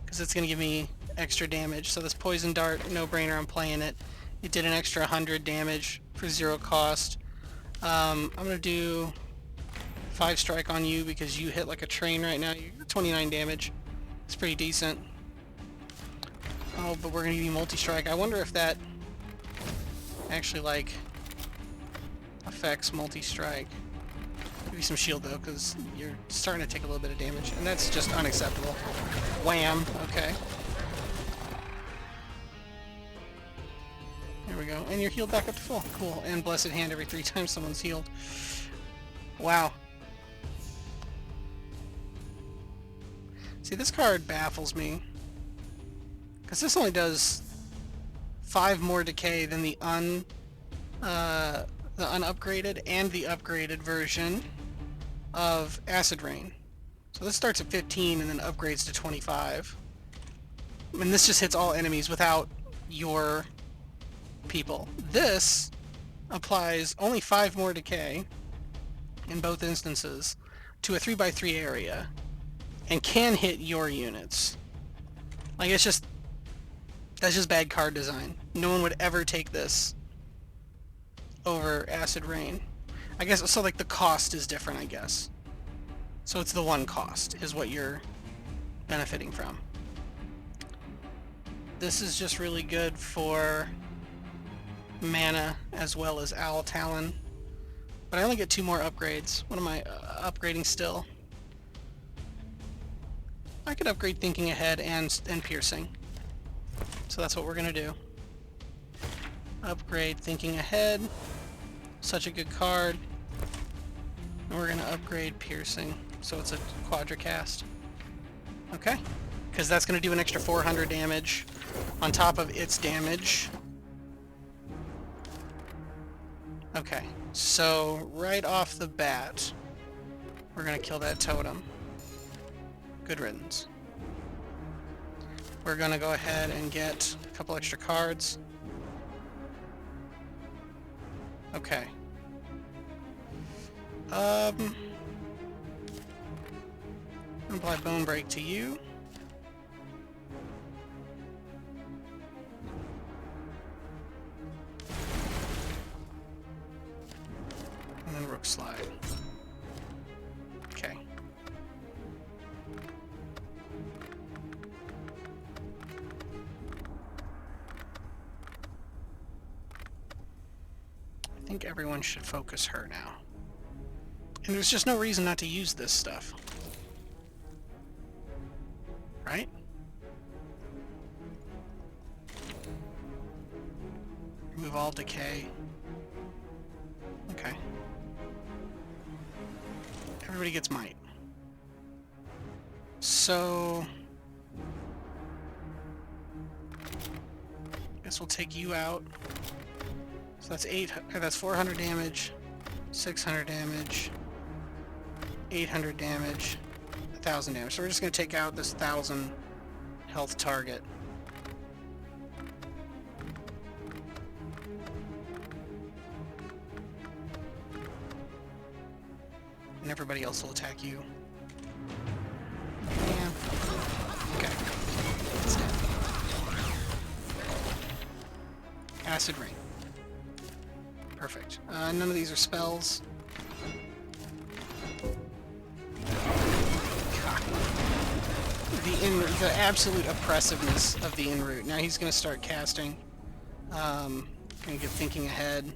because it's going to give me extra damage. So this Poison Dart, no brainer, I'm playing it. It did an extra 100 damage for 0 cost. I'm going to do 5 strike on you because you hit like a train right now. You're 29 damage. It's pretty decent. Oh, but we're going to give you multi-strike. I wonder if that actually, like, affects multi-strike. Give you some shield, though, because you're starting to take a little bit of damage, and that's just unacceptable. Wham! Okay. There we go. And you're healed back up to full. Cool. And Blessed Hand every 3 times someone's healed. Wow. See, this card baffles me. Because this only does 5 more decay than the the unupgraded and the upgraded version of Acid Rain. So this starts at 15 and then upgrades to 25. And this just hits all enemies without your people. This applies only 5 more decay in both instances to a 3x3 area and can hit your units. Like, it's just... that's just bad card design. No one would ever take this over Acid Rain. I guess, so like the cost is different, I guess. So it's the one cost is what you're benefiting from. This is just really good for mana as well as Owl Talon. But I only get 2 more upgrades. What am I upgrading still? I could upgrade Thinking Ahead and Piercing. So that's what we're going to do. Upgrade Thinking Ahead. Such a good card. And we're going to upgrade Piercing. So it's a Quadracast. Okay. Because that's going to do an extra 400 damage on top of its damage. Okay. So right off the bat, we're going to kill that totem. Good riddance. We're going to go ahead and get a couple extra cards. Okay. I'm going to apply Bone Break to you. And then Rook Slide. Okay. I think everyone should focus her now. And there's just no reason not to use this stuff. Right? Remove all decay. Okay. Everybody gets might. So... guess we'll take you out. So that's 400 damage, 600 damage, 800 damage, 1,000 damage. So we're just going to take out this 1,000 health target. And everybody else will attack you. Yeah. Okay. It's dead. Acid Rain. Perfect. None of these are spells. God. The absolute oppressiveness of the in route. Now he's going to start casting. Going to get Thinking Ahead.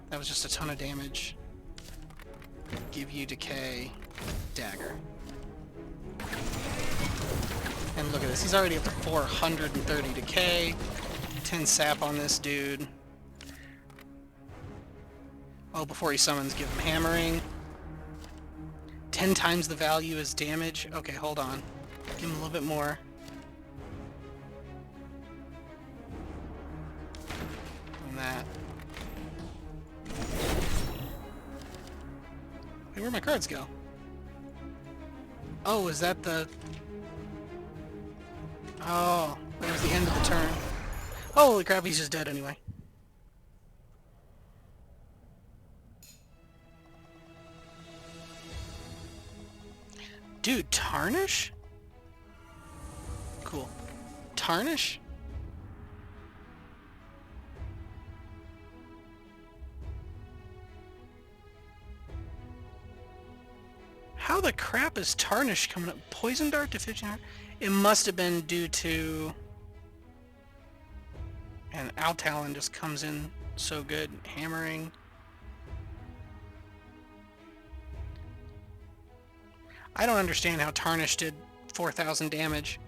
That was just a ton of damage. Give you decay. Dagger. And look at this. He's already up to 430 decay. 10 sap on this dude. Oh, before he summons, give him hammering. 10 times the value is damage. Okay, hold on. Give him a little bit more. And that. Hey, where'd my cards go? Oh, is that the... oh, that was the end of the turn. Holy crap, he's just dead anyway. Dude, Tarnish? Cool. Tarnish? How the crap is Tarnish coming up? Poison Dart to 1500? It must have been due to... and Owl Talon just comes in so good. Hammering. I don't understand how Tarnish did 4,000 damage.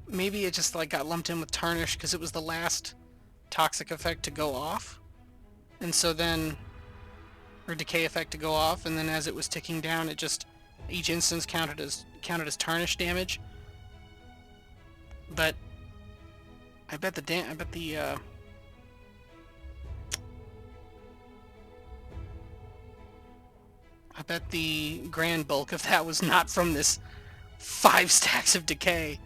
Maybe it just like got lumped in with Tarnish because it was the last toxic effect to go off. And so then... or decay effect to go off, and then as it was ticking down, it just... each instance counted as Tarnish damage. But... I bet the grand bulk of that was not from this 5 stacks of decay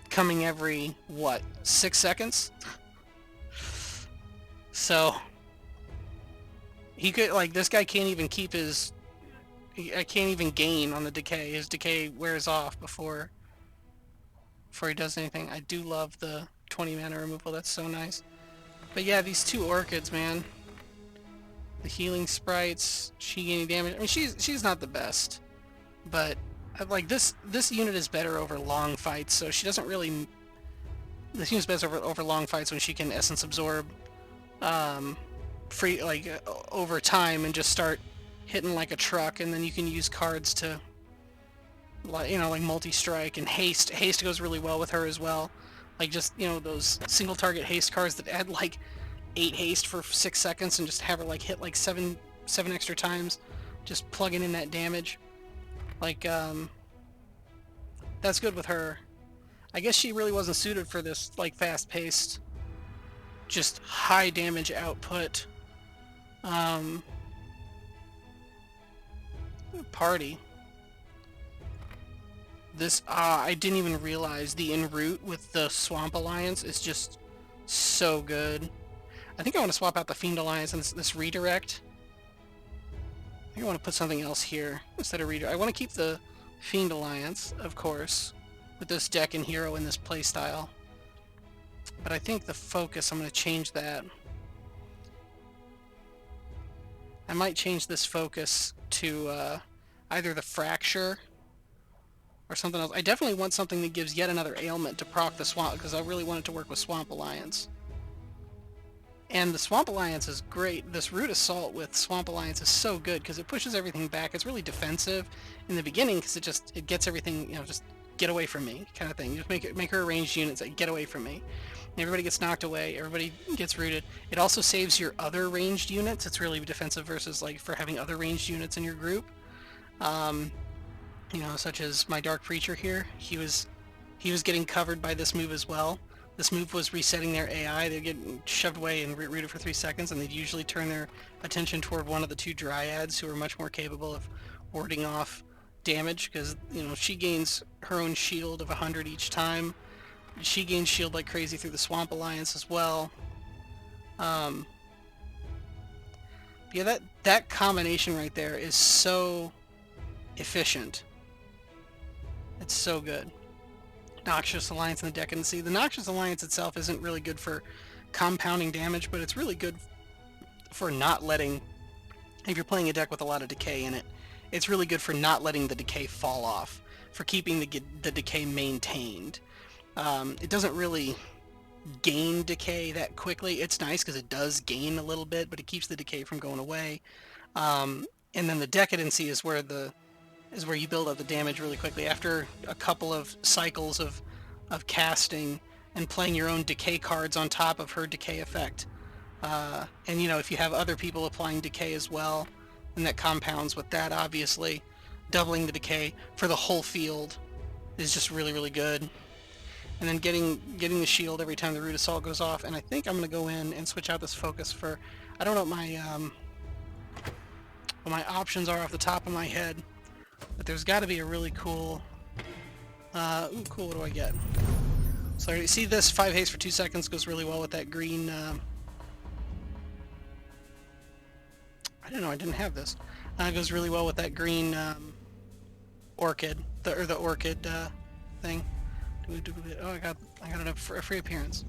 coming every, what, 6 seconds? So, he could, like, this guy can't even keep his... I can't even gain on the decay. His decay wears off before he does anything. I do love the 20 mana removal. That's so nice. But yeah, these 2 orchids, man. The healing sprites, she gaining damage. I mean, she's not the best, but like this unit is better over long fights. So she doesn't really. This unit's best over long fights when she can essence absorb, free over time and just start hitting like a truck, and then you can use cards to, like multi-strike and haste. Haste goes really well with her as well. Like just those single target haste cards that add like 8 haste for 6 seconds and just have her like hit like 7 extra times, just plugging in that damage. Like that's good with her. I guess she really wasn't suited for this like fast-paced, just high damage output party. This I didn't even realize the en route with the Swamp Alliance is just so good. I think I want to swap out the Fiend Alliance and this redirect. I think I want to put something else here instead of redirect. I want to keep the Fiend Alliance, of course, with this deck and hero in this playstyle. But I think the focus, I'm going to change that. I might change this focus to either the Fracture or something else. I definitely want something that gives yet another ailment to proc the Swamp, because I really want it to work with Swamp Alliance. And the Swamp Alliance is great. This Root Assault with Swamp Alliance is so good because it pushes everything back. It's really defensive in the beginning because it gets everything, just get away from me kind of thing. You just make her a ranged unit, say, get away from me. And everybody gets knocked away, everybody gets rooted. It also saves your other ranged units. It's really defensive versus like for having other ranged units in your group. Such as my Dark Preacher here. He was getting covered by this move as well. This move was resetting their AI. They'd get shoved away and rooted for 3 seconds, and they'd usually turn their attention toward one of the 2 Dryads who are much more capable of warding off damage, because, she gains her own shield of 100 each time. She gains shield like crazy through the Swamp Alliance as well. Yeah, that combination right there is so efficient. It's so good. Noxious Alliance in the Decadency. The Noxious Alliance itself isn't really good for compounding damage, but it's really good for not letting, if you're playing a deck with a lot of decay in it, it's really good for not letting the decay fall off, for keeping the decay maintained. It doesn't really gain decay that quickly. It's nice because it does gain a little bit, but it keeps the decay from going away. And then the Decadency is where you build up the damage really quickly after a couple of cycles of casting and playing your own decay cards on top of her decay effect. And if you have other people applying decay as well, then that compounds with that, obviously. Doubling the decay for the whole field is just really, really good. And then getting the shield every time the Root Assault goes off. And I think I'm going to go in and switch out this focus for, I don't know what my options are off the top of my head. But there's got to be a really cool... cool, what do I get? So you see this 5 haste for 2 seconds goes really well with that green... I didn't know I didn't have this. It goes really well with that green orchid, the orchid thing. Oh, I got a free appearance.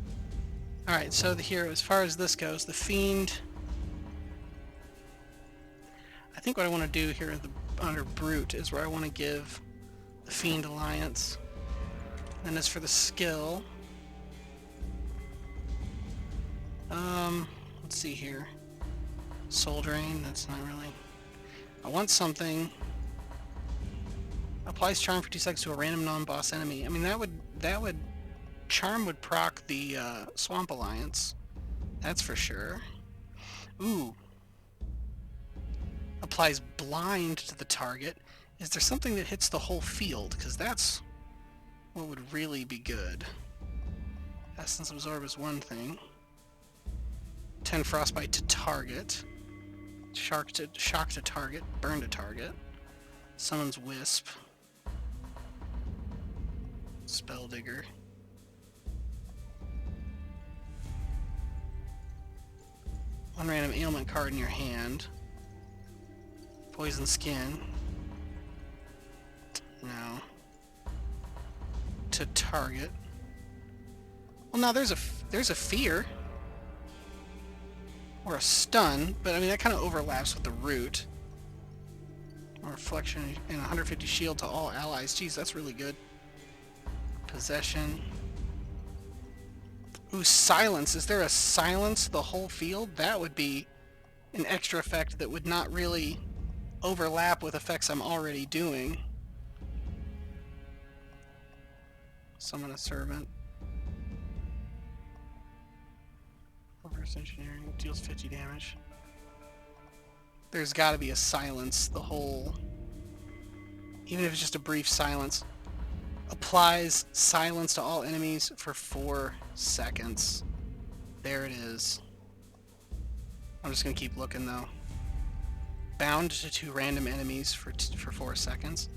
Alright, so the hero, as far as this goes, the Fiend... I think what I want to do here under Brute is where I want to give the Fiend Alliance. And as for the skill... let's see here. Soul Drain, that's not really... I want something... Applies Charm for 2 seconds to a random non-boss enemy. I mean, that would... Charm would proc the Swamp Alliance. That's for sure. Ooh. Applies Blind to the target. Is there something that hits the whole field? Because that's what would really be good. Essence Absorb is one thing. 10 Frostbite to target. Shock to target. Burn to target. Summons Wisp. Spell Digger. One random ailment card in your hand. Poison Skin. No. To target. Well, now there's a fear. Or a stun, but I mean that kind of overlaps with the root. Or reflection and 150 shield to all allies. Jeez, that's really good. Possession. Ooh, silence. Is there a silence the whole field? That would be an extra effect that would not really overlap with effects I'm already doing. Summon a servant. Reverse engineering deals 50 damage. There's got to be a silence the whole... Even if it's just a brief silence. Applies silence to all enemies for 4 seconds. There it is. I'm just going to keep looking though. Bound to 2 random enemies for 4 seconds.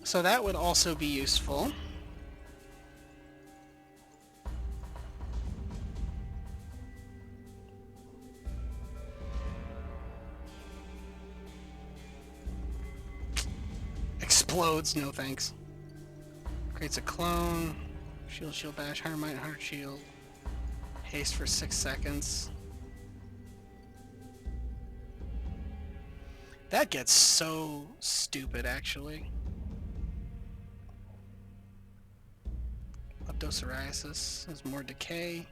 So that would also be useful. Explodes, no thanks. Creates a clone. Shield bash, 100 might, 100 shield. Haste for 6 seconds. That gets so stupid, actually. Leptopsoriasis has more decay.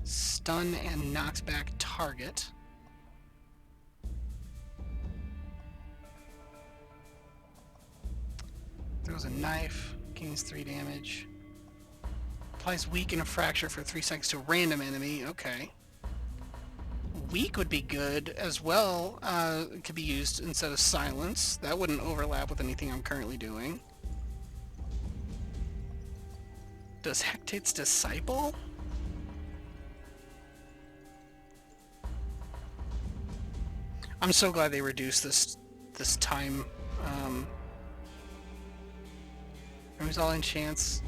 Stun and knocks back target. Throws a knife, gains 3 damage. Applies weak and a fracture for 3 seconds to a random enemy. Okay. Weak would be good as well. It could be used instead of silence. That wouldn't overlap with anything I'm currently doing. Does Hectate's Disciple? I'm so glad they reduced this time. Removes all enchants.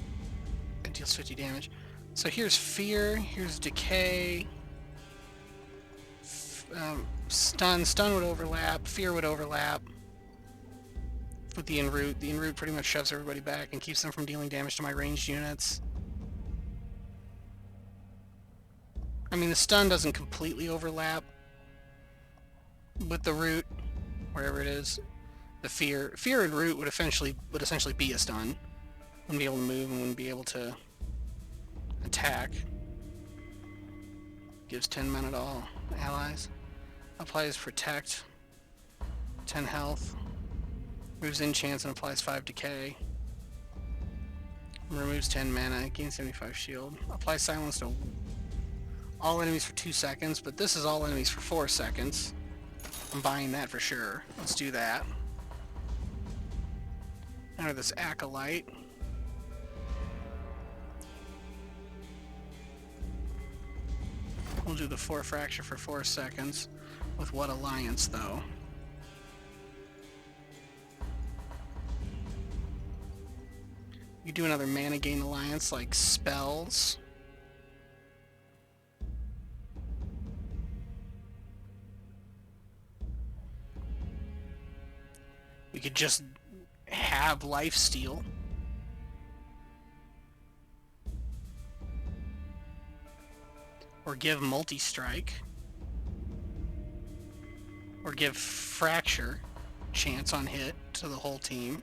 It deals 50 damage. So here's Fear, here's Decay. Stun would overlap, Fear would overlap with the Enroot. The Enroot pretty much shoves everybody back and keeps them from dealing damage to my ranged units. I mean, the stun doesn't completely overlap with the root, wherever it is. The Fear and Root would essentially be a stun. Wouldn't be able to move and wouldn't be able to attack. Gives 10 mana to all allies. Applies Protect. 10 health. Removes enchants and applies 5 decay. Removes 10 mana, gains 75 shield. Applies silence to all enemies for 2 seconds, but this is all enemies for 4 seconds. I'm buying that for sure. Let's do that. Enter this Acolyte. We'll do the 4 fracture for 4 seconds. With what alliance, though? You do another mana gain alliance like spells. We could just have lifesteal. Or give multi-strike. Or give fracture chance on hit to the whole team.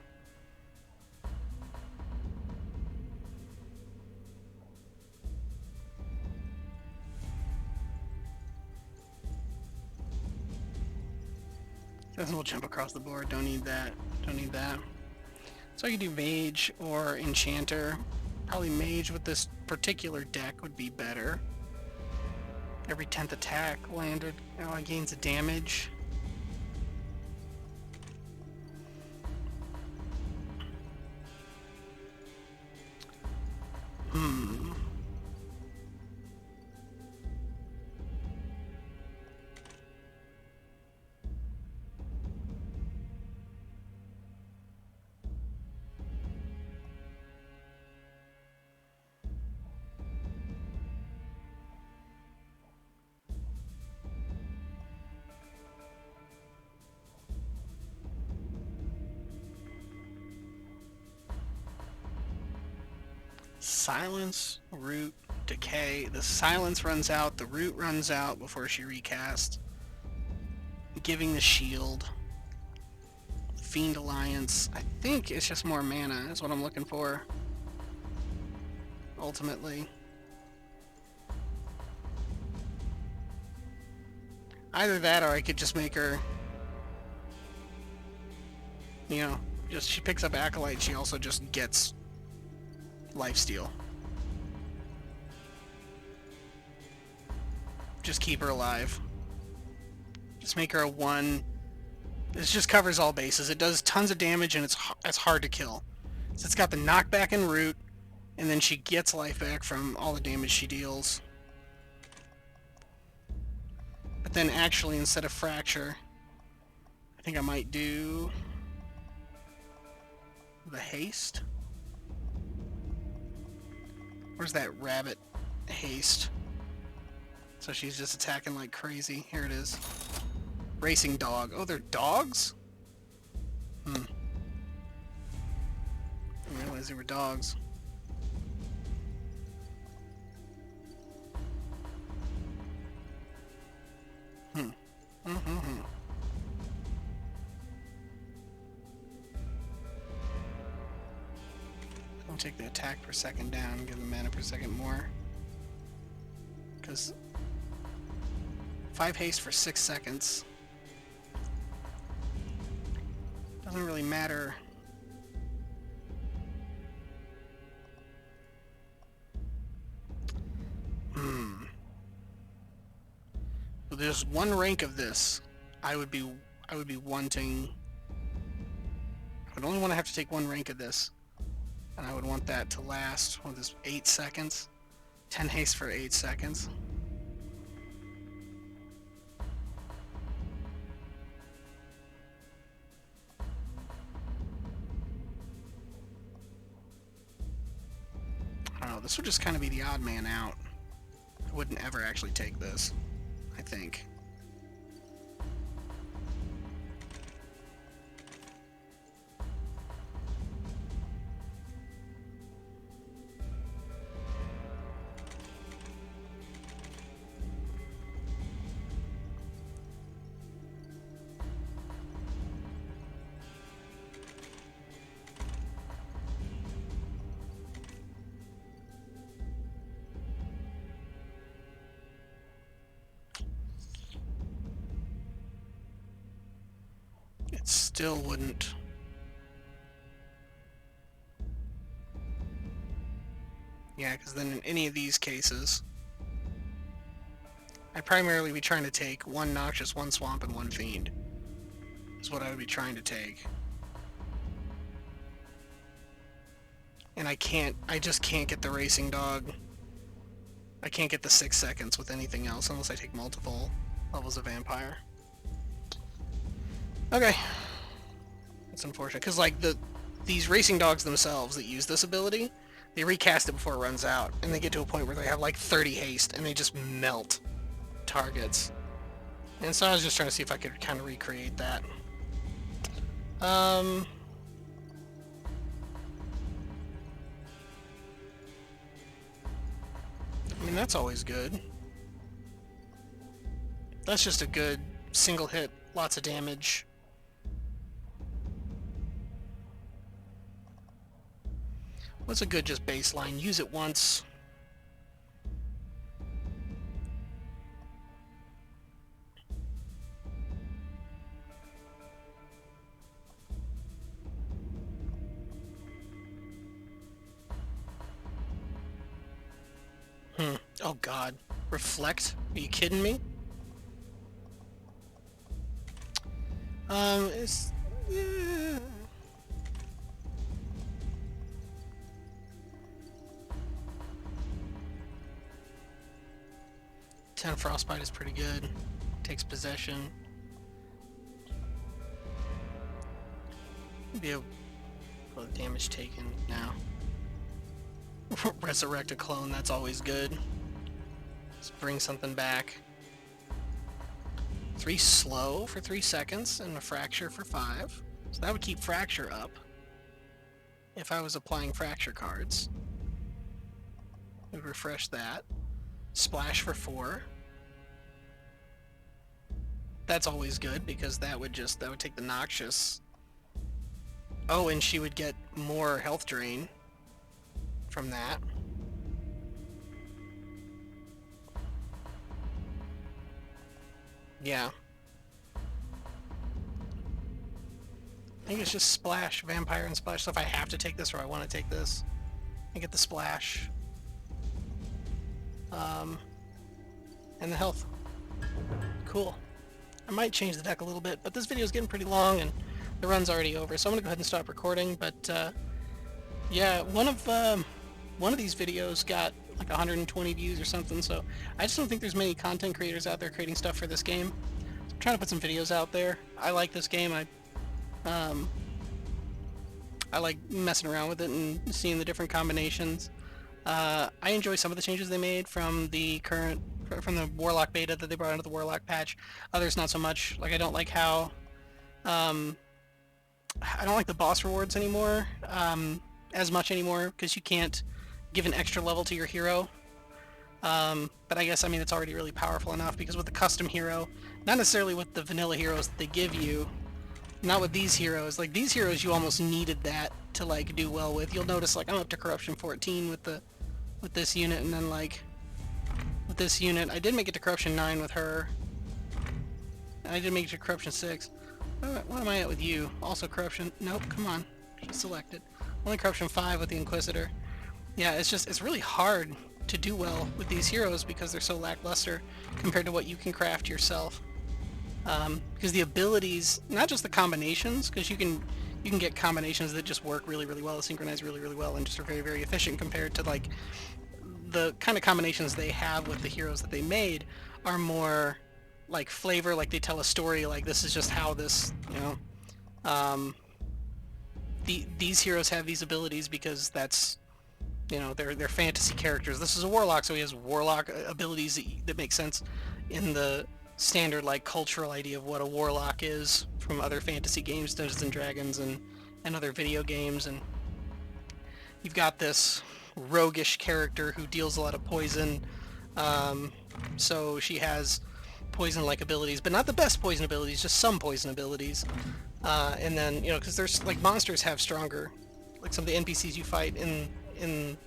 We'll jump across the board. Don't need that. Don't need that. So I could do Mage or Enchanter. Probably Mage with this particular deck would be better. Every 10th attack landed gains a damage. Silence, root, decay. The silence runs out, the root runs out before she recast. Giving the shield. Fiend Alliance. I think it's just more mana is what I'm looking for. Ultimately. Either that or I could just make her, you know, just she picks up Acolyte, she also just gets lifesteal. Just keep her alive. Just make her a 1. This just covers all bases. It does tons of damage and it's hard to kill. So it's got the knockback and root, and then she gets life back from all the damage she deals. But then actually, instead of Fracture, I think I might do the Haste. Where's that rabbit haste? So she's just attacking like crazy. Here it is. Racing dog. Oh, they're dogs? I didn't realize they were dogs. I'll take the attack per second down and give the mana per second more. Because 5 haste for 6 seconds doesn't really matter. If there's one rank of this, I would be wanting. I would only want to have to take one rank of this, and I would want that to last. What is this? 8 seconds. 10 haste for 8 seconds. I don't know. This would just kind of be the odd man out. I wouldn't ever actually take this, I think. It still wouldn't. Yeah, because then in any of these cases, I'd primarily be trying to take 1 Noxious, 1 Swamp, and 1 Fiend. Is what I would be trying to take. And I just can't get the Racing Dog. I can't get the 6 seconds with anything else unless I take multiple levels of Vampire. Okay. That's unfortunate, because like these Racing Dogs themselves that use this ability, they recast it before it runs out, and they get to a point where they have like 30 haste, and they just melt targets. And so I was just trying to see if I could kind of recreate that. I mean, that's always good. That's just a good single hit, lots of damage. What's a good just baseline? Use it once. Oh god. Reflect? Are you kidding me? It's... Yeah. Ten Frostbite is pretty good. Takes possession. Be a well, damage taken now. Resurrect a clone, that's always good. Let's bring something back. 3 slow for 3 seconds and a fracture for 5. So that would keep fracture up if I was applying fracture cards. We refresh that. Splash for 4. That's always good because that would take the noxious. Oh, and she would get more health drain from that. Yeah. I think it's just splash, vampire and splash. So if I have to take this or I want to take this, I get the splash. And the health. Cool. I might change the deck a little bit, but this video is getting pretty long and the run's already over, so I'm gonna go ahead and stop recording. But yeah, one of these videos got like 120 views or something, so I just don't think there's many content creators out there creating stuff for this game. So I'm trying to put some videos out there. I like this game. I like messing around with it and seeing the different combinations. I enjoy some of the changes they made from the Warlock beta that they brought into the Warlock patch. Others not so much. Like I don't like how I don't like the boss rewards anymore as much anymore because you can't give an extra level to your hero. But I guess, I mean, it's already really powerful enough because with the custom hero, not necessarily with the vanilla heroes that they give you, not with these heroes. Like these heroes, you almost needed that to like do well with. You'll notice like I'm up to corruption 14 with this unit, and then like with this unit, I did make it to corruption 9 with her. And I did make it to corruption 6. What am I at with you? Also corruption. Nope, come on. She's selected. Only corruption 5 with the Inquisitor. Yeah, it's really hard to do well with these heroes because they're so lackluster compared to what you can craft yourself. Because the abilities, not just the combinations, because you can get combinations that just work really, really well, synchronize really, really well, and just are very, very efficient compared to like the kind of combinations they have with the heroes that they made are more like flavor, like they tell a story, like this is just how this, you know, these heroes have these abilities because that's, you know, they're fantasy characters. This is a warlock, so he has warlock abilities that make sense in the standard like cultural idea of what a warlock is from other fantasy games, Dungeons and Dragons and other video games. And you've got this roguish character who deals a lot of poison, so she has poison-like abilities, but not the best poison abilities, just some poison abilities. And then, you know, because there's like monsters have stronger, like some of the NPCs you fight in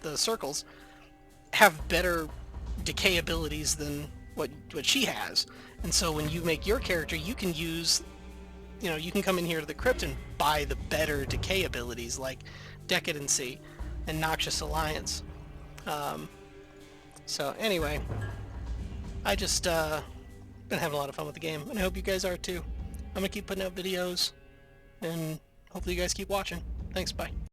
the circles have better decay abilities than what she has. And so when you make your character, you can use, you know, you can come in here to the crypt and buy the better decay abilities like Decadency and Noxious Alliance. So anyway, I just been having a lot of fun with the game, and I hope you guys are too. I'm gonna keep putting out videos, and hopefully you guys keep watching. Thanks, bye.